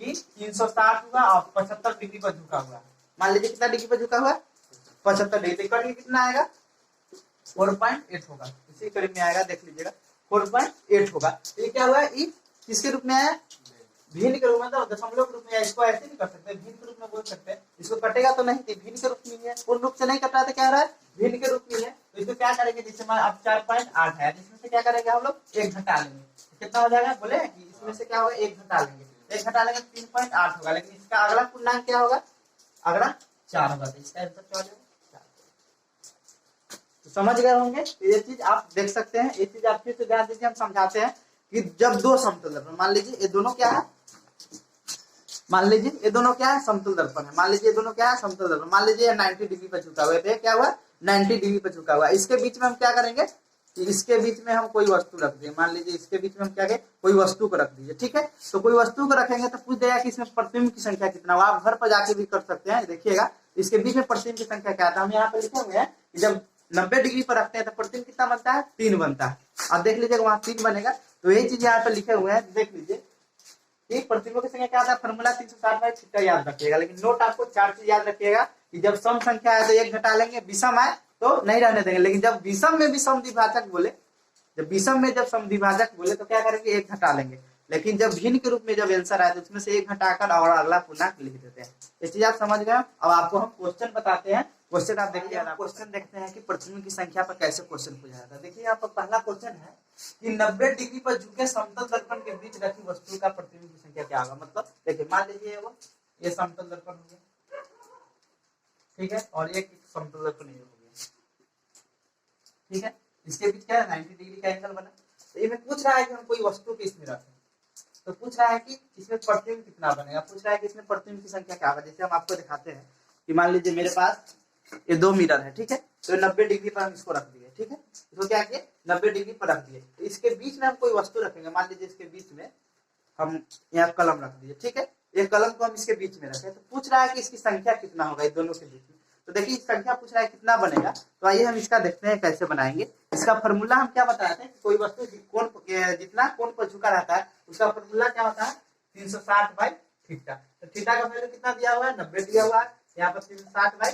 कि 360 हुआ और 75 डिग्री पर झुका हुआ, मान लीजिए कितना डिग्री पर झुका हुआ 75 डिग्री, कट कितना आएगा 4.8 होगा, इसी करीब में आएगा, देख लीजिएगा 4.8 होगा। तो ये क्या हुआ किसके रूप में आया भिन्न के रूप में, तो दशमलव के रूप में, इसको ऐसे नहीं कर सकते भिन्न के रूप में बोल सकते हैं, इसको कटेगा तो नहीं, भिन्न के रूप में है, पूर्ण रूप से नहीं कटा तो क्या रहा है भिन्न के रूप में है। तो इसको क्या करेंगे, जैसे अब 4.8 है, इसमें से क्या करेंगे हम लोग एक घटा लेंगे, कितना हो जाएगा बोले कि इसमें से क्या होगा एक घटा लेंगे, एक घटा लेंगे 3.8 होगा, लेकिन इसका अगला पूर्णांक क्या होगा अगला 4 होगा, तो इसका आंसर क्या हो जाएगा 4। तो समझ गए होंगे, तो ये चीज आप देख सकते हैं, ये चीज आप फिर से ध्यान दीजिए, हम समझाते हैं कि जब दो समतल दर्पण, मान लीजिए ये दोनों क्या है, मान लीजिए ये दोनों क्या है समतल दर्पण है, मान लीजिए ये दोनों क्या है समतल दर्पण, मान लीजिए 90 डिग्री पर झुका हुआ है, क्या हुआ 90 डिग्री पर झुका हुआ है, इसके बीच में हम क्या करेंगे कि इसके बीच में हम कोई वस्तु रख दें, मान लीजिए इसके बीच में हम क्या करें कोई वस्तु को रख दीजिए, ठीक है। तो कोई वस्तु को रखेंगे तो पूछ देगा कि इसमें प्रतिबिंब की संख्या कितना, आप घर पर जाके भी कर सकते हैं, देखिएगा इसके बीच में प्रतिबिंब की संख्या क्या था, हम यहाँ पे लिखे हुए हैं कि जब 90 डिग्री पर रखते हैं तो प्रतिबिंब कितना बनता है 3 बनता है, आप देख लीजिएगा वहां 3 बनेगा। तो यही चीज यहाँ पे लिखे हुए हैं, देख लीजिए एक प्रतिबिंब की संख्या क्या आता है फॉर्मूला 360/थीटा याद रखिएगा, लेकिन नोट आपको 4 चीज याद रखिएगा कि जब सम संख्या है तो एक घटा लेंगे, विषम आए तो नहीं रहने देंगे, लेकिन जब विषम में भी समद्विभाजक बोले, जब विषम में जब समद्विभाजक बोले तो क्या करेंगे एक घटा लेंगे। लेकिन जब भिन्न के रूप में जब आंसर आए तो उसमें से एक घटाकर और अगला पूर्णांक लिख देते हैं। ये चीज आप समझ गए। अब आपको हम क्वेश्चन बताते हैं। क्वेश्चन आप देखिए, आप क्वेश्चन देखते हैं कि प्रतिबिंब की संख्या पर कैसे क्वेश्चन पूछा जाता है। देखिए यहाँ पर पहला क्वेश्चन है कि 90 डिग्री पर झुके समतल दर्पण के बीच रखी वस्तु का प्रतिबिंब की संख्या क्या होगा। मतलब देखिए, मान लीजिए वो ये समतल दर्पण हो गया, ठीक है, और एक समतल दर्पण ये हो गया, ठीक है। इसके बीच क्या है, 90 डिग्री का एंगल बना। तो ये में पूछ रहा है कि हम कोई वस्तु को इसमें रखें, तो पूछ रहा है कि इसमें प्रतिबिंब कितना बनेगा, पूछ रहा है कि इसमें प्रतिबिंब की संख्या क्या होगा। जैसे हम आपको दिखाते हैं कि मान लीजिए मेरे पास ये 2 मिरर है, ठीक है, तो 90 डिग्री पर हम इसको रख दिए, ठीक है, इसको क्या किए 90 डिग्री पर रख दिए। तो इसके बीच में हम कोई वस्तु रखेंगे, मान लीजिए इसके बीच में हम यहाँ कलम रख दिए, ठीक है, एक कलम को हम इसके बीच में रखें। तो पूछ रहा है कि इसकी संख्या कितना होगा इस दोनों के बीच में। तो देखिए संख्या पूछ रहा है कितना बनेगा, तो आइए हम इसका देखते हैं कैसे बनाएंगे। इसका फॉर्मूला हम क्या बताए थे, कोई वस्तु जितना कोण पर झुका रहता है उसका फॉर्मूला क्या होता है, 360 बाई थीटा। तो थीटा का वैल्यू कितना दिया हुआ है, 90 दिया हुआ है, यहाँ पर 360 बाई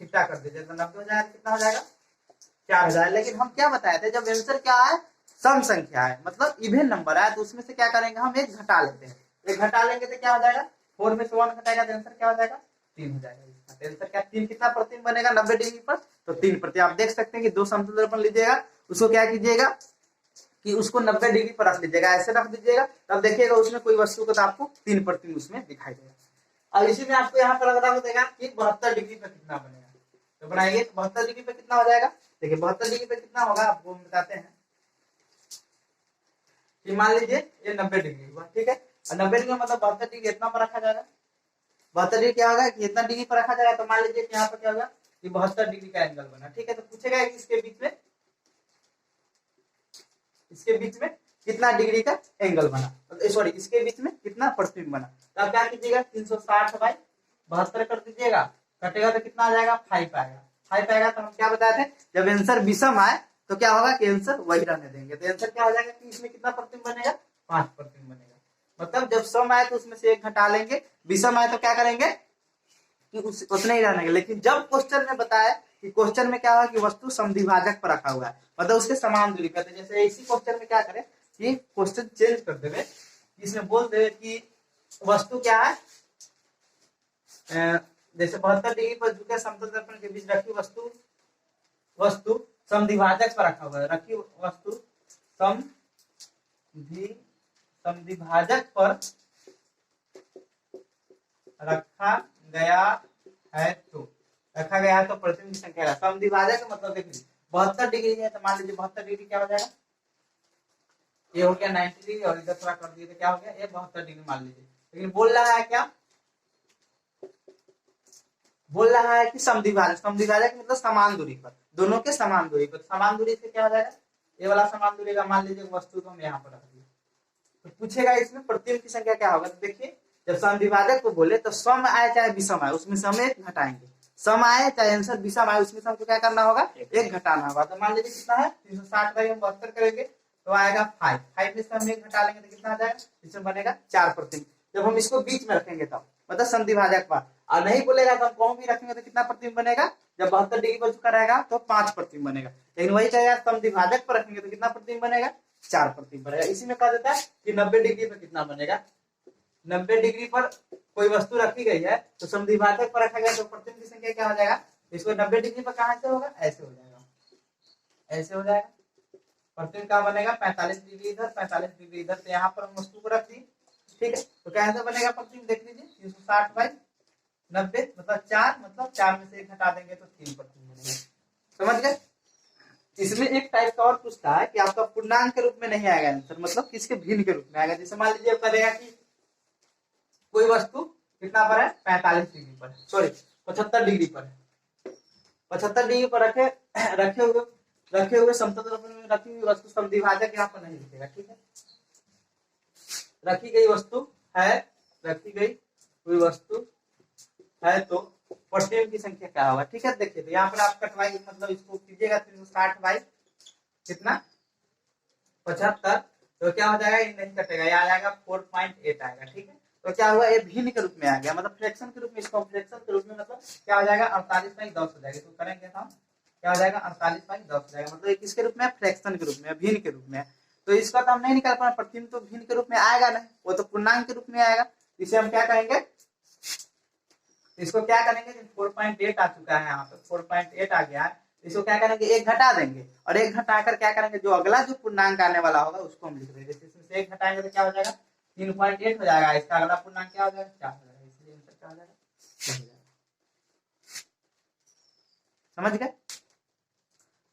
थीटा कर दीजिए तो 90 हो जाएगा, कितना हो जाएगा 4000। लेकिन हम क्या बताए थे, जब आंसर क्या है सम संख्या है, मतलब इवन नंबर है, तो उसमें से क्या करेंगे हम एक घटा लेते हैं। एक घटा लेंगे तो क्या हो जाएगा, 4 में से 1 घटाएगा तो आंसर क्या हो जाएगा 3 हो जाएगा। आंसर क्या 3 कितना प्रतिबिंब बनेगा 90 डिग्री पर, तो 3 प्रति। आप देख सकते हैं कि 2 समतल दर्पण लीजिएगा, उसको क्या कीजिएगा कि उसको 90 डिग्री पर रख लीजिएगा, ऐसे रख दीजिएगा, तब देखिएगा उसमें कोई वस्तु को तो आपको 3 प्रतिबिंब उसमें दिखाई देगा। और इसी में आपको यहाँ पर अगर हो देगा कि 72 डिग्री पर कितना बनेगा, तो बनाइए 72 डिग्री पर कितना हो जाएगा। देखिए 72 डिग्री पर कितना होगा आपको हम बताते हैं कि मान लीजिए ये 90 डिग्री हुआ, ठीक है, और 90 डिग्री मतलब 72 डिग्री इतना पर रखा जाएगा। 72 डिग्री क्या होगा कि इतना डिग्री पर रखा जाएगा, तो मान लीजिए कि यहाँ पर क्या होगा कि 72 डिग्री का एंगल बना, ठीक है। तो पूछेगा कि इसके बीच में कितना डिग्री का एंगल बना, सॉरी इसके बीच में कितना प्रतिबिंब बना। तो आप क्या कीजिएगा 360 बाई 72 कर दीजिएगा, कटेगा तो कितना आ जाएगा 5 आएगा। 5 आएगा तो हम क्या बताए थे, जब आंसर विषम आए तो क्या होगा कि आंसर वही रहने देंगे। तो आंसर क्या हो जाएगा कि इसमें कितना प्रतिबिंब बनेगा 5 प्रतिबिंब बनेगा। मतलब जब सम आए तो उसमें से एक घटा लेंगे, विषम आए तो क्या करेंगे कि उतना ही रहने। लेकिन जब क्वेश्चन में बताया कि क्वेश्चन में क्या हुआ कि वस्तु समद्विभाजक पर रखा हुआ है, मतलब उसके समान दूरी पर, जैसे इसी क्वेश्चन में क्या करें कि क्वेश्चन चेंज कर देवे, इसमें बोल देवे कि वस्तु क्या है, जैसे 72 डिग्री पर झुके समतल दर्पण के बीच रखी वस्तु समद्विभाजक पर रखा हुआ है, रखी वस्तु समद्विभाजक पर रखा गया है तो प्रतिबिंब की संख्या समद्विभाजक मतलब देखिए 72 डिग्री है, तो मान लीजिए 72 डिग्री क्या हो जाएगा, ये हो गया 90 डिग्री और इधर थोड़ा कर दिए तो क्या हो गया ये 72 डिग्री मान लीजिए। लेकिन बोल रहा है क्या, बोल रहा है कि समद्विभाजक मतलब समान दूरी पर, दोनों के समान दूरी पर। समान दूरी से क्या हो जाएगा, ये वाला समान दूरी का मान लीजिए वस्तु को हम यहाँ पर रख दिए, तो पूछेगा इसमें प्रतिबिंब की संख्या क्या होगा। तो देखिए जब समद्विभाजक को बोले तो सम आए चाहे विषम आए उसमें सम एक घटाएंगे, सम आए चाहे आंसर विषम आए उसमें हमको क्या करना होगा एक घटाना होगा। तो मान लीजिए कितना है 360 बाई हम 72 करेंगे तो आएगा 5 में से हम एक घटा लेंगे तो कितना आ जाएगा, इसमें बनेगा 4 प्रतिबिंब। जब हम इसको बीच में रखेंगे तब मतलब समद्विभाजक पर, और नहीं बोलेगा तो हम कौन भी रखेंगे तो कितना प्रतिबिंब बनेगा, जब 72 डिग्री पर झुका रहेगा तो 5 प्रतिबिंब बनेगा। लेकिन वही चाहिए समद्विभाजक पर रखेंगे तो कितना प्रतिबिंब बनेगा 4 प्रतिबिंब बनेगा। इसी में कहा जाता है कि 90 डिग्री पर कितना बनेगा, 90 डिग्री पर कोई वस्तु रखी गई है तो समद्विभाजक पर रखा गया तो प्रतिबिंब की संख्या क्या हो जाएगा, इसको 90 डिग्री पर कहां से होगा, ऐसे हो जाएगा, ऐसे हो जाएगा। प्रतिबिंब क्या बनेगा 45 डिग्री इधर 45 डिग्री इधर, तो यहाँ पर हम वस्तु को रख दी, ठीक है। तो कैसे बनेगा प्रतिबिंब देख लीजिए 360 बाई 90 मतलब 4, मतलब 4 में से एक घटा देंगे तो 3 प्रतिबिंब बनेगा। समझ गए। इसमें एक टाइप का और पूछता है कि आपका पूर्णांक के रूप में नहीं आएगा आंसर, मतलब किसके भिन्न के रूप में आएगा। जैसे मान लीजिए करेगा कि कोई वस्तु कितना पर है 45 डिग्री पर, सॉरी 75 डिग्री पर है, 75 डिग्री पर रखे हुए समतल दर्पण में रखी हुई वस्तु समद्विभाजक यहाँ पर नहीं लिखेगा, ठीक है। रखी गई हुई वस्तु है तो प्रतिबिंब की संख्या क्या होगा, ठीक है। देखिए तो यहाँ पर आप कटवाई मतलब इसको कीजिएगा 360 बाई कितना 75, तो क्या हो जाएगा ये नहीं कटेगा, ये आ जाएगा 4.8 आएगा, ठीक है। तो क्या हुआ ये भिन्न के रूप में आ गया, मतलब फ्रैक्शन के रूप में, इसको फ्रैक्शन के रूप में मतलब क्या हो जाएगा 48/10 हो जाएगा। तो करेंगे तो क्या हो जाएगा 48/10 हो जाएगा, मतलब किसके रूप में फ्रैक्शन के रूप में भिन्न के रूप में। तो इसका तो हम नहीं निकाल पाए, प्रतिबिंब तो भिन्न के रूप में आएगा नहीं, वो तो पूर्णांक के रूप में आएगा। इसे हम क्या करेंगे, इसको क्या करेंगे, 4.8 आ चुका है यहाँ पे, 4.8 आ गया है, इसको क्या करेंगे, एक घटा देंगे, और एक घटाकर क्या करेंगे, जो अगला जो पूर्णांक आने वाला होगा उसको हम लिख देंगे। इसमें से एक घटाएंगे तो क्या हो जाएगा, 3.8 हो जाएगा, इसका अगला पूर्णांक क्या हो जाएगा, 4 हो जाएगा, इसलिए आंसर क्या हो जाएगा, 4 हो जाएगा। समझ गए।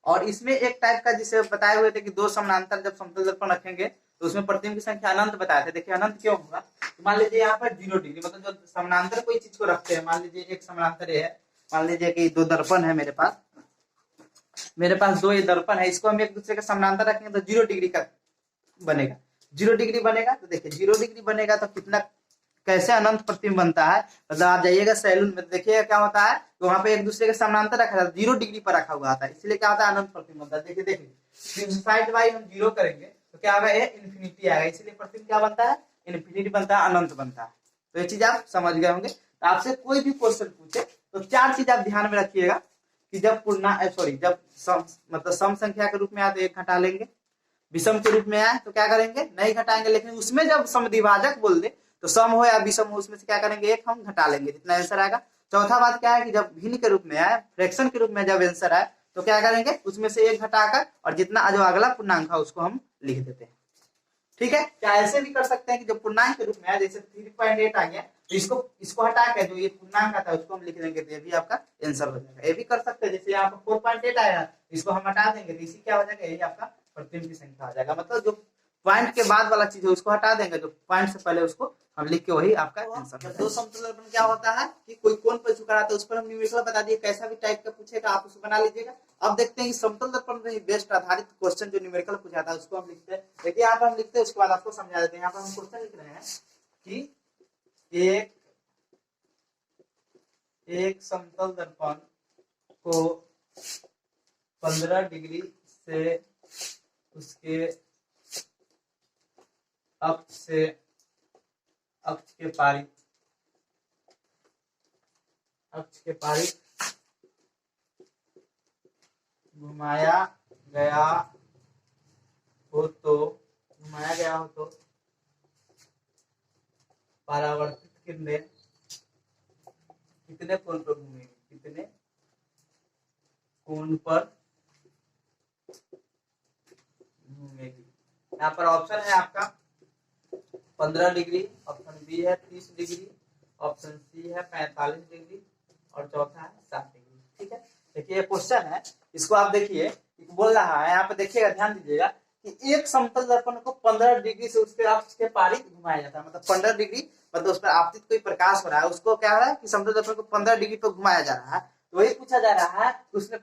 और इसमें एक टाइप का जिसे बताए हुए थे कि दो समानांतर जब समतल दर्पण रखेंगे तो उसमें प्रतिबिंब की संख्या अनंत बताए थे। देखिए अनंत क्यों होगा, तो मान लीजिए यहाँ पर 0 डिग्री, मतलब जो समानांतर कोई चीज को रखते हैं, मान लीजिए एक समानांतर है, मान लीजिए कि दो दर्पण है मेरे पास दो ये दर्पण है, इसको हम एक दूसरे के समानांतर रखेंगे तो 0 डिग्री का बनेगा, 0 डिग्री बनेगा। तो देखिए 0 डिग्री बनेगा तो कितना, कैसे अनंत प्रतिबिंब बनता है, मतलब आप जाइएगा सैलून में देखिएगा क्या होता है, तो वहां पे एक दूसरे के समानांतर रखा था, 0 डिग्री पर रखा हुआ था, इसलिए क्या होता है, अनंत प्रतिबिंब बनता है। देखिए 360 बाई हम 0 करेंगे तो क्या होगा, ये इन्फिनिटी आएगा, इसलिए प्रतिबिंब क्या बनता है, इन्फिनिटी बनता है, अनंत बनता है। तो ये चीज आप समझ गए होंगे। तो आपसे कोई भी क्वेश्चन पूछे तो 4 चीज आप ध्यान में रखिएगा कि जब जब मतलब सम संख्या के रूप में आए तो एक घटा लेंगे, विषम के रूप में आए तो क्या करेंगे, नहीं घटाएंगे, लेकिन उसमें जब समद्विभाजक बोल दे तो सम हो या विषम हो, उसमें से क्या करेंगे, एक हम घटा लेंगे, जितना आंसर आएगा। चौथा बात क्या है कि जब भिन्न के रूप में आए, फ्रैक्शन के रूप में जब आंसर आए तो क्या करेंगे, उसमें से एक घटाकर और जितना जो अगला पूर्णांक है उसको हम लिख देते हैं। ठीक है, क्या ऐसे भी कर सकते हैं कि जब पूर्णांक के रूप में आए, जैसे 3.8 आ गया तो इसको हटा के जो ये पूर्णांक आता है उसको हम लिख देंगे, तो ये भी आपका आंसर हो जाएगा। ये भी कर सकते हैं, जैसे यहाँ पर 4.8 आया, इसको हम हटा देंगे तो इसी क्या हो जाएगा, यही आपका प्रतिबिंब की संख्या हो जाएगा। मतलब जो पॉइंट के बाद वाला चीज है उसको हटा देंगे, जो पॉइंट से पहले उसको हम लिख के वही आपका आंसर। दो समतल दर्पण क्या होता है कि कोई कोण पर झुका रहता है, उस पर हम न्यूमेरिकल बता दिए, कैसा भी टाइप का पूछेगा आप उसको बना लीजिएगा। अब देखते हैं कि समतल दर्पण में बेस्ट आधारित क्वेश्चन जो न्यूमेरिकल पूछा था उसको हम लिखते हैं। देखिए यहाँ पर हम लिखते हैं, उसके बाद आपको समझा देते हैं। यहाँ पर हम क्वेश्चन लिख रहे हैं कि एक समतल दर्पण को 15 डिग्री से उसके अक्ष के पारित घुमाया गया हो तो परावर्तित किरणें कितने कोण पर घूमेगी, यहाँ पर ऑप्शन है आपका 15 डिग्री, ऑप्शन बी है 30 डिग्री, ऑप्शन सी है 45 डिग्री और चौथा है 60 डिग्री। ठीक है, देखिए ये क्वेश्चन है, इसको आप देखिए बोल रहा है, यहाँ पे देखिएगा, ध्यान दीजिएगा कि एक समतल दर्पण को 15 डिग्री से उसके अक्ष के पारित घुमाया जाता है। मतलब 15 डिग्री मतलब उस पर आपतित कोई प्रकाश हो रहा है, उसको क्या हो रहा है कि समतल दर्पण को 15 डिग्री पर घुमाया जा रहा है। तो वही पूछा जा रहा है उसमें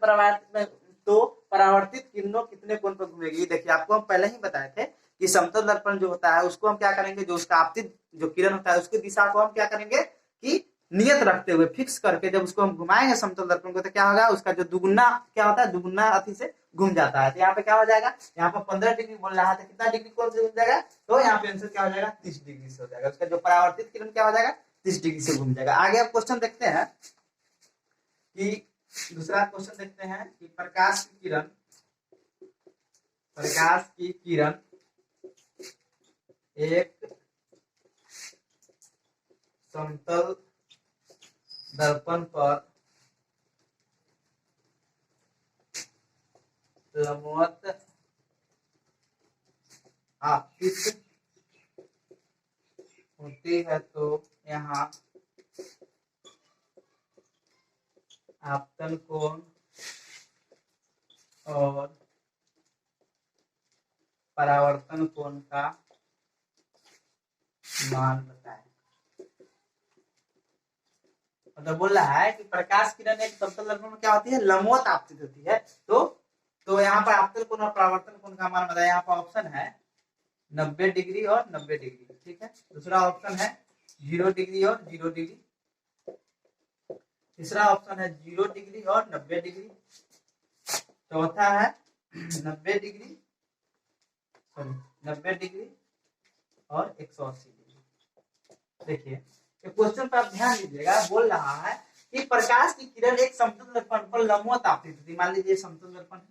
परावर्तित किरणों कितने कोण पर घूमेगी। देखिए आपको हम पहले ही बताए थे कि समतल दर्पण जो होता है उसको हम क्या करेंगे, जो उसका आपतित जो किरण होता है उसकी दिशा को हम क्या करेंगे कि नियत रखते हुए, फिक्स करके जब उसको हम घुमाएंगे समतल दर्पण को तो क्या होगा, उसका जो दुगुना क्या होता है, दुगुना अति से घूम जाता है। तो यहाँ पे क्या हो जाएगा, यहाँ पर 15 डिग्री बोल रहा है तो कितना डिग्री कोण से घूम जाएगा, तो यहाँ पे आंसर क्या हो जाएगा, 30 डिग्री से हो जाएगा। उसका जो परावर्तित किरण क्या हो जाएगा, 30 डिग्री से घूम जाएगा। आगे आप क्वेश्चन देखते हैं कि दूसरा क्वेश्चन देखते हैं कि प्रकाश की किरण एक समतल दर्पण पर लंबवत आपतित होती है तो यहाँ आपतन कोण और परावर्तन कोण का मान बताएं। मतलब बोल रहा है कि प्रकाश किरण एक समतल दर्पण में क्या होती है, लंबवत आपतित होती है। तो यहाँ पर आपतन कोण और परावर्तन कोण का मान बताया। यहाँ पर ऑप्शन है 90 डिग्री और 90 डिग्री। ठीक है, दूसरा ऑप्शन है 0 डिग्री और 0 डिग्री। तीसरा ऑप्शन है 0 डिग्री और 90 डिग्री। चौथा है 90 डिग्री और 180 डिग्री। देखिए क्वेश्चन पर आप ध्यान दीजिएगा, बोल रहा है कि प्रकाश की किरण एक समतल दर्पण पर लंबवत आपतित होती है। मान लीजिए समतल दर्पण है,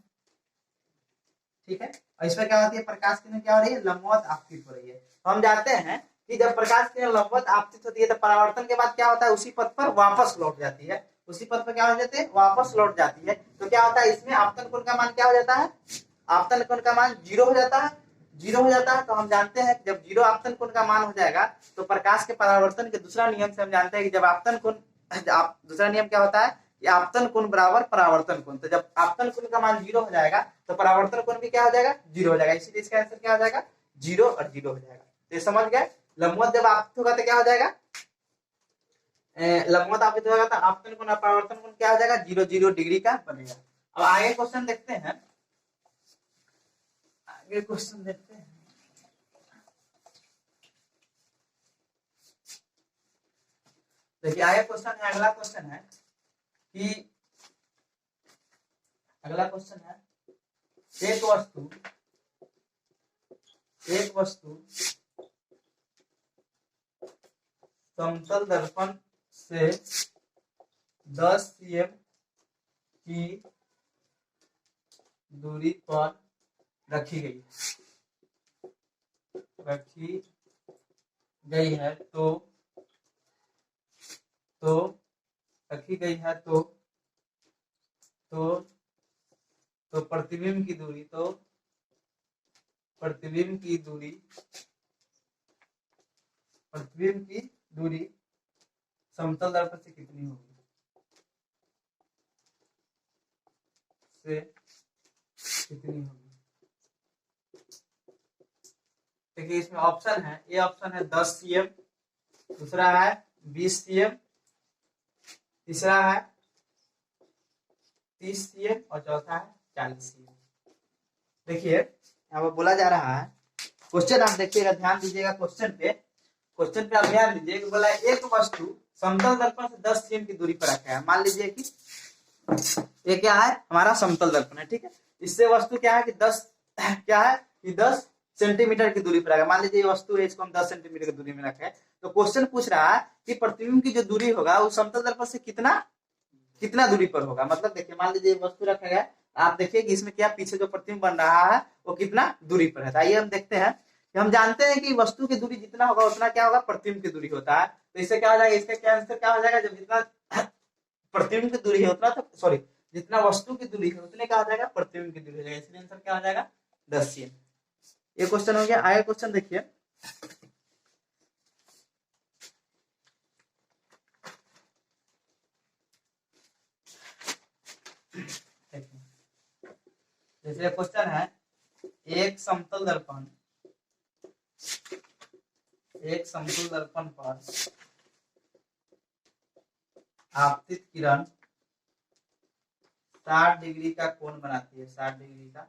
ठीक है। और इसमें क्या होती है, प्रकाश किरण क्या हो रही है, लंबवत आपतित हो रही है। तो हम जानते हैं कि जब प्रकाश किरण लंबवत आपतित होती है तो परावर्तन के बाद क्या होता है, उसी पथ पर वापस लौट जाती है, उसी पथ पर क्या हो जाते हैं, वापस लौट जाती है। तो क्या होता है, इसमें आपतन कोण का मान क्या हो जाता है, आपतन कोण का मान 0 हो जाता है, 0 हो जाता है। तो हम जानते हैं कि जब 0 आपतन कोण का मान हो जाएगा तो प्रकाश के परावर्तन के दूसरा नियम से हम जानते हैं कि जब आपतन कोण, दूसरा नियम क्या होता है कि आपतन कोण बराबर परावर्तन कोण। तो जब आपतन कोण का मान 0 हो जाएगा तो परावर्तन कोण भी क्या हो जाएगा, 0 हो जाएगा। इसीलिए इसका आंसर क्या हो जाएगा, 0 और 0 हो जाएगा। तो ये समझ गए, लंबवत जब आपतित होगा तो क्या हो जाएगा, लंबवत आपतित होगा तो आपतन कोण और परावर्तन कोण क्या हो जाएगा, 0 0 डिग्री का बनेगा। अब आगे क्वेश्चन देखते हैं, आगे क्वेश्चन देखते हैं। देखिए आगे क्वेश्चन है, अगला क्वेश्चन है कि अगला क्वेश्चन है, एक वस्तु समतल दर्पण से 10 cm की दूरी पर रखी गई है तो रखी गई है तो प्रतिबिंब की दूरी समतल दर्पण से कितनी होगी, देखिए इसमें ऑप्शन है, ए ऑप्शन है 10 cm, दूसरा है 20 cm, तीसरा है 30 cm और चौथा है 40 cm। देखिए यहाँ पर बोला जा रहा है, क्वेश्चन आप देखिएगा, ध्यान दीजिएगा क्वेश्चन पे आप ध्यान दीजिए। बोला एक वस्तु समतल दर्पण से 10 cm की दूरी पर रखा है। मान लीजिए कि ये क्या है, हमारा समतल दर्पण है, ठीक है। इससे वस्तु क्या है कि 10 सेंटीमीटर की दूरी पर रखा है। मान लीजिए ये वस्तु है, इसको हम 10 सेंटीमीटर की दूरी में रखे हैं। तो क्वेश्चन पूछ रहा है कि प्रतिबिंब की जो दूरी होगा वो समतल दर्पण से कितना दूरी पर होगा। मतलब देखिए मान लीजिए वस्तु रखा गया, आप देखिए कि इसमें क्या पीछे जो प्रतिबिंब बन रहा है वो कितना दूरी पर है। आइए हम देखते हैं कि हम जानते हैं कि वस्तु की दूरी जितना होगा उतना क्या होगा, प्रतिबिंब की दूरी होता है। तो इससे क्या हो जाएगा, इसका क्या आंसर क्या हो जाएगा, जब जितना प्रतिबिंब की दूरी है उतना, तो सॉरी जितना वस्तु की दूरी है उतने क्या हो जाएगा, प्रतिबिंब की दूरी हो जाएगा। इसलिए आंसर क्या हो जाएगा, 10 cm। ये क्वेश्चन हो गया। आगे क्वेश्चन देखिए, जैसे क्वेश्चन है, एक समतल दर्पण पर आपतित किरण 60 डिग्री का कोण बनाती है, 60 डिग्री का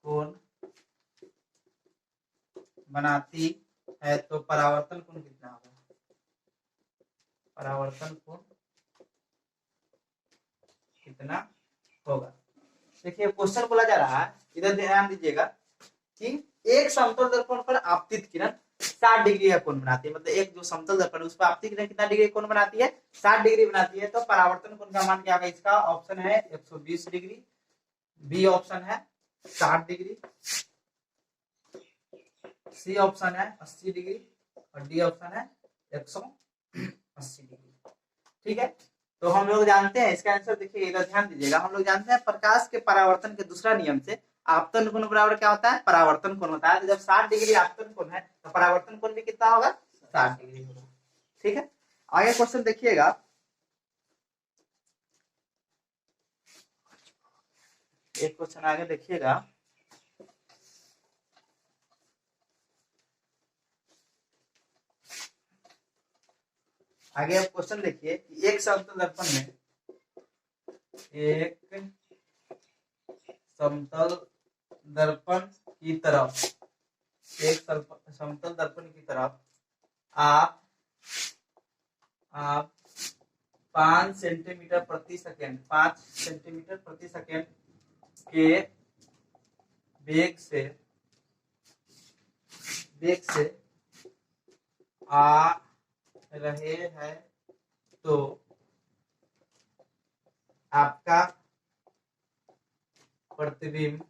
कोण बनाती है तो परावर्तन कोण कितना होगा, परावर्तन कोण कितना होगा। देखिए क्वेश्चन बोला जा रहा है, इधर ध्यान दीजिएगा कि एक समतल दर्पण पर आपतित किरण 60 डिग्री का कोण बनाती है। मतलब एक जो समतल दर्पण है उस पर आपतित किरण कितना डिग्री कोण बनाती है, 60 डिग्री बनाती है। तो परावर्तन कोण का मान क्या होगा, इसका ऑप्शन है 120 डिग्री, बी ऑप्शन है 60 डिग्री, सी ऑप्शन है 80 डिग्री और डी ऑप्शन है 180 डिग्री। ठीक है, तो हम लोग जानते हैं इसका आंसर, देखिए इधर ध्यान दीजिएगा, हम लोग जानते हैं प्रकाश के परावर्तन के दूसरा नियम से आपतन कोण बराबर क्या होता है, परावर्तन कोण होता है। तो जब 60 डिग्री आपतन कोण है तो परावर्तन कोण भी कितना होगा, 60 डिग्री होगा। ठीक है, आगे क्वेश्चन देखिएगा, एक क्वेश्चन आगे देखिएगा, आगे आप क्वेश्चन देखिए कि एक समतल दर्पण की तरफ आप 5 सेंटीमीटर प्रति सेकेंड के वेग से आ रहे हैं तो आपका प्रतिबिंब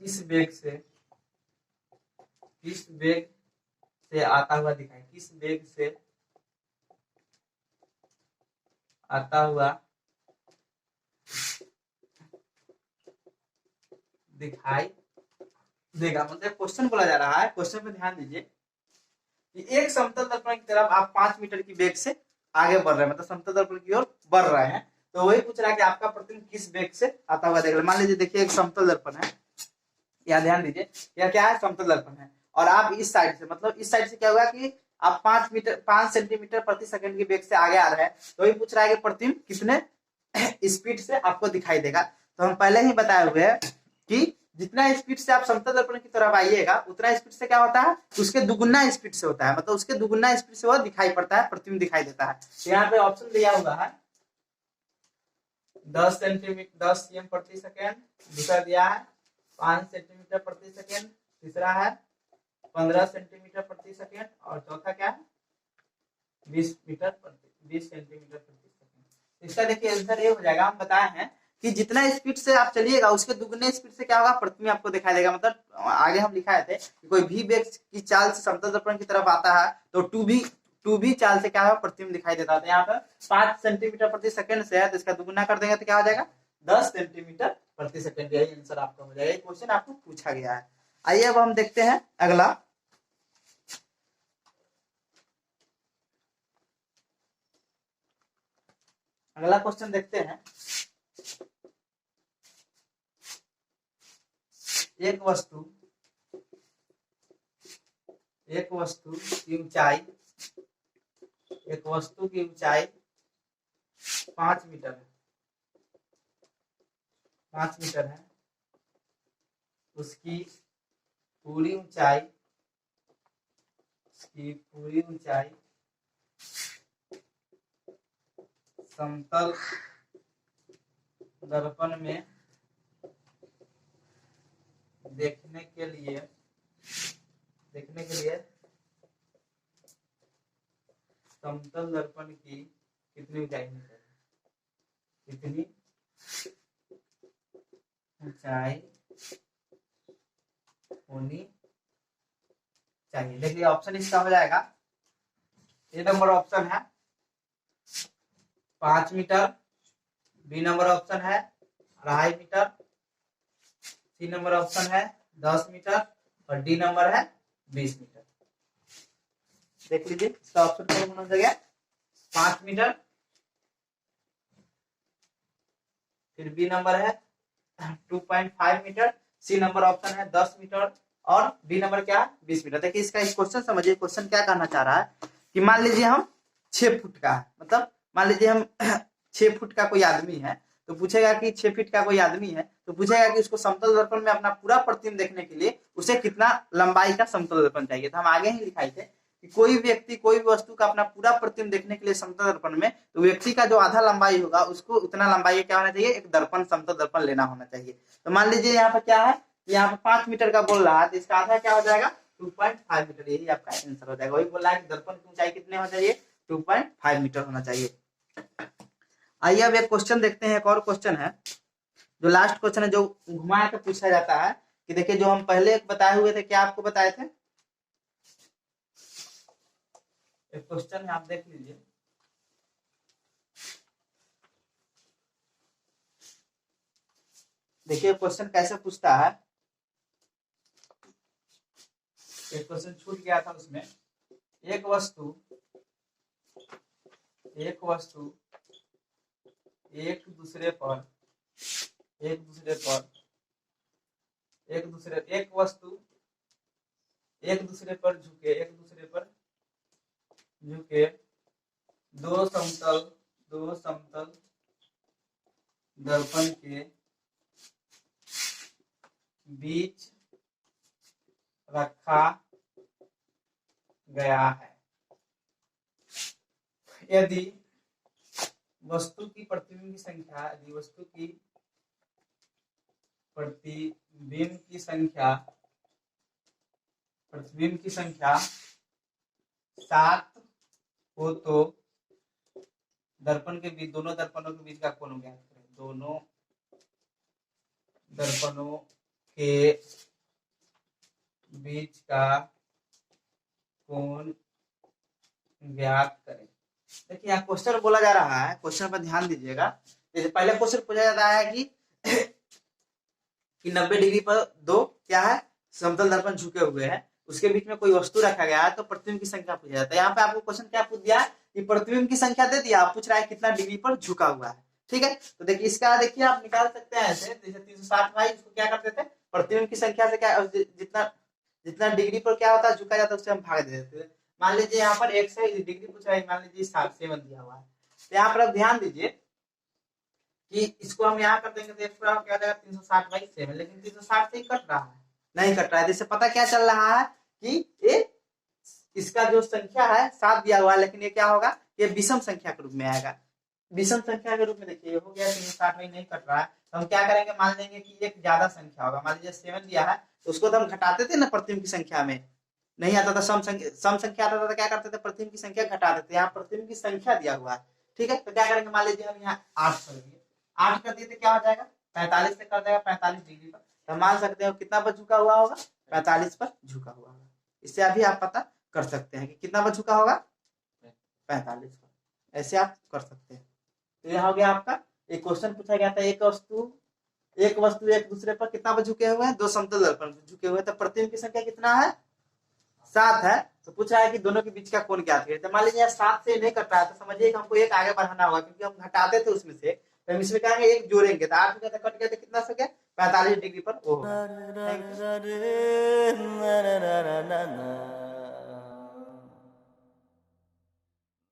किस वेग से आता हुआ दिखाई, किस वेग से आता हुआ दिखाई देगा। मतलब क्वेश्चन बोला जा रहा है, क्वेश्चन पे ध्यान दीजिए कि एक समतल दर्पण की तरफ आप 5 मीटर की वेग से आगे बढ़ रहे हैं, मतलब समतल दर्पण की ओर बढ़ रहे हैं, तो वही पूछ रहा है कि आपका प्रतिबिंब किस वेग से आता हुआ देख। मान लीजिए देखिए एक समतल दर्पण है, यहाँ ध्यान दीजिए, यह क्या है, समतल दर्पण है, और आप इस साइड से, मतलब इस साइड से क्या होगा कि आप 5 सेंटीमीटर प्रति सेकंड की वेग से आगे आ रहे हैं, तो वही पूछ रहा है कि प्रतिबिंब कितने स्पीड से आपको दिखाई देगा। तो हम पहले ही बताए हुए हैं कि जितना स्पीड से आप समतल दर्पण की तरफ आइएगा उतना स्पीड से क्या होता है, उसके दुगुना स्पीड से होता है, मतलब उसके दुगुना स्पीड से वह दिखाई पड़ता है, प्रतिबिंब दिखाई देता है। तो यहाँ पे ऑप्शन दिया हुआ है 10 सेंटीमीटर 10 सीएम प्रति सेकेंड, दूसरा दिया है 5 सेंटीमीटर प्रति सेकेंड, तीसरा है 15 सेंटीमीटर प्रति सेकेंड, और चौथा क्या है 20 सेंटीमीटर प्रति सेकेंड। इसका देखिए आंसर ये हो जाएगा, हम बताए हैं कि जितना स्पीड से आप चलिएगा उसके दुगने स्पीड से क्या होगा, प्रतिबिंब आपको दिखाई देगा। मतलब आगे हम लिखाए थे कि कोई भी वेग की चाल से समतल दर्पण की तरफ आता है तो टू भी चाल से क्या होगा, प्रतिबिंब दिखाई देता है। यहाँ पर 5 सेंटीमीटर प्रति सेकंड से है, तो इसका दुगुना कर देंगे तो क्या हो जाएगा 10 सेंटीमीटर प्रति सेकंड। यही आंसर आपका हो जाएगा, क्वेश्चन आपको पूछा गया है। आइए अब हम देखते हैं अगला। अगला क्वेश्चन देखते हैं। एक वस्तु की ऊंचाई 5 मीटर है, 5 मीटर है, उसकी पूरी ऊंचाई समतल दर्पण में देखने के लिए समतल दर्पण की कितनी ऊंचाई होनी चाहिए, कितनी ऊंचाई होनी चाहिए। देखिए ऑप्शन इसका हो जाएगा, ए नंबर ऑप्शन है 5 मीटर, बी नंबर ऑप्शन है 2.5 मीटर, सी नंबर ऑप्शन है 10 मीटर, और डी नंबर है 20 मीटर। देख लीजिए इसका ऑप्शन क्या होना चाहिए, 5 मीटर, फिर बी नंबर है 2.5 मीटर, सी नंबर ऑप्शन है 10 मीटर, और डी नंबर क्या है 20 मीटर। देखिए इसका इस क्वेश्चन समझिए, क्वेश्चन क्या कहना चाह रहा है कि मान लीजिए हम 6 फुट का है, मतलब मान लीजिए हम 6 फुट का कोई आदमी है, तो पूछेगा कि 6 फीट का कोई आदमी है, तो पूछेगा कि उसको समतल दर्पण में अपना पूरा प्रतिबिंब देखने के लिए उसे कितना लंबाई का समतल दर्पण चाहिए। तो हम आगे ही लिखाए थे कि कोई व्यक्ति कोई भी वस्तु का अपना पूरा प्रतिबिंब देखने के लिए समतल दर्पण में, तो व्यक्ति का जो आधा लंबाई होगा उसको उतना लंबाई क्या होना चाहिए, एक दर्पण समतल दर्पण लेना होना चाहिए। तो मान लीजिए यहाँ पर क्या है, यहाँ पर 5 मीटर का बोल रहा है, तो इसका आधा क्या हो जाएगा 2.5 मीटर, यही आपका आंसर हो जाएगा। वही बोल रहा है कि दर्पण की ऊंचाई कितने होना चाहिए, 2.5 मीटर होना चाहिए। आइए अब एक क्वेश्चन देखते हैं, एक और क्वेश्चन है जो लास्ट क्वेश्चन है, जो घुमा के पूछा जाता है कि देखिए जो हम पहले एक बताए हुए थे, क्या आपको बताए थे, एक क्वेश्चन है आप देख लीजिए। देखिए क्वेश्चन कैसे पूछता है, एक क्वेश्चन छूट गया था उसमें, एक वस्तु एक दूसरे पर झुके दो समतल दर्पण के बीच रखा गया है। यदि वस्तु की प्रतिबिंब की संख्या 7 हो तो दोनों दर्पणों के बीच का कोण ज्ञात करें। दोनों दर्पणों के बीच का कोण ज्ञात करें। देखिए यहाँ क्वेश्चन बोला जा रहा है, क्वेश्चन पर ध्यान दीजिएगा। जैसे पहले क्वेश्चन पूछा जाता है कि 90 डिग्री पर दो क्या है, समतल दर्पण झुके हुए हैं, उसके बीच में कोई वस्तु रखा गया है, तो प्रतिबिंब की संख्या पूछा जाता है। यहाँ पे आपको क्वेश्चन क्या पूछ दिया कि प्रतिबिंब की संख्या दे दिया, आप पूछ रहा है कितना डिग्री पर झुका हुआ है। ठीक है, तो देखिए इसका देखिए आप निकाल सकते हैं ऐसे, जैसे 360 भाई इसको क्या करते थे, प्रतिबिंब की संख्या से क्या जितना जितना डिग्री पर क्या होता है झुका जाता है उससे हम भाग दे देते हैं। मान लीजिए यहाँ पर 100 डिग्री पूछ रहा है, मान लीजिए 7 दिया हुआ है, तो यहाँ पर आप ध्यान दीजिए कि इसको हम यहाँ कर देंगे तो एक पूरा क्या हो जाएगा 360/7, लेकिन 360 से ही कट रहा है, नहीं कट रहा है। जैसे पता क्या चल रहा है कि ये इसका जो संख्या है 7 दिया हुआ है, लेकिन ये क्या होगा, ये विषम संख्या के रूप में आएगा। विषम संख्या के रूप में देखिए ये हो गया 360 में नहीं कट रहा है, तो हम क्या करेंगे, मान लेंगे कि एक ज्यादा संख्या होगा, मान लीजिए 7 दिया है, तो उसको तो हम घटाते थे ना प्रतिबिंब की संख्या में, नहीं आता था सम संख्या आता था, क्या करते थे प्रतिबिंब की संख्या घटा देते। यहाँ प्रतिबिंब की संख्या दिया हुआ है, ठीक है, तो क्या करेंगे, मान लीजिए हम यहाँ 8 कर दिए, 8 कर दिए तो क्या हो जाएगा 45 से कर देगा 45 डिग्री पर, तो मान सकते हो कितना पर झुका हुआ होगा, 45 पर झुका हुआ होगा। इससे अभी आप पता कर सकते हैं कि कितना पर झुका होगा, 45 पर। ऐसे आप कर सकते हैं। तो यह हो गया आपका एक क्वेश्चन पूछा गया था, एक वस्तु एक दूसरे पर कितना पर झुके हुए हैं, दो समतल दर्पण झुके हुए हैं, तो प्रतिबिंब की संख्या कितना है, 7 है। तो पूछ रहा है कि दोनों के बीच का कोण ज्ञात करें। तो मान लीजिए 7 से नहीं कट रहा है, तो समझिए कि हमको एक आगे बढ़ाना होगा, क्योंकि हम घटाते थे उसमें से, तो हम इसमें कहेंगे एक जोड़ेंगे, तो 8 में कट गया तो कितना से गया 45 डिग्री पर वो होगा।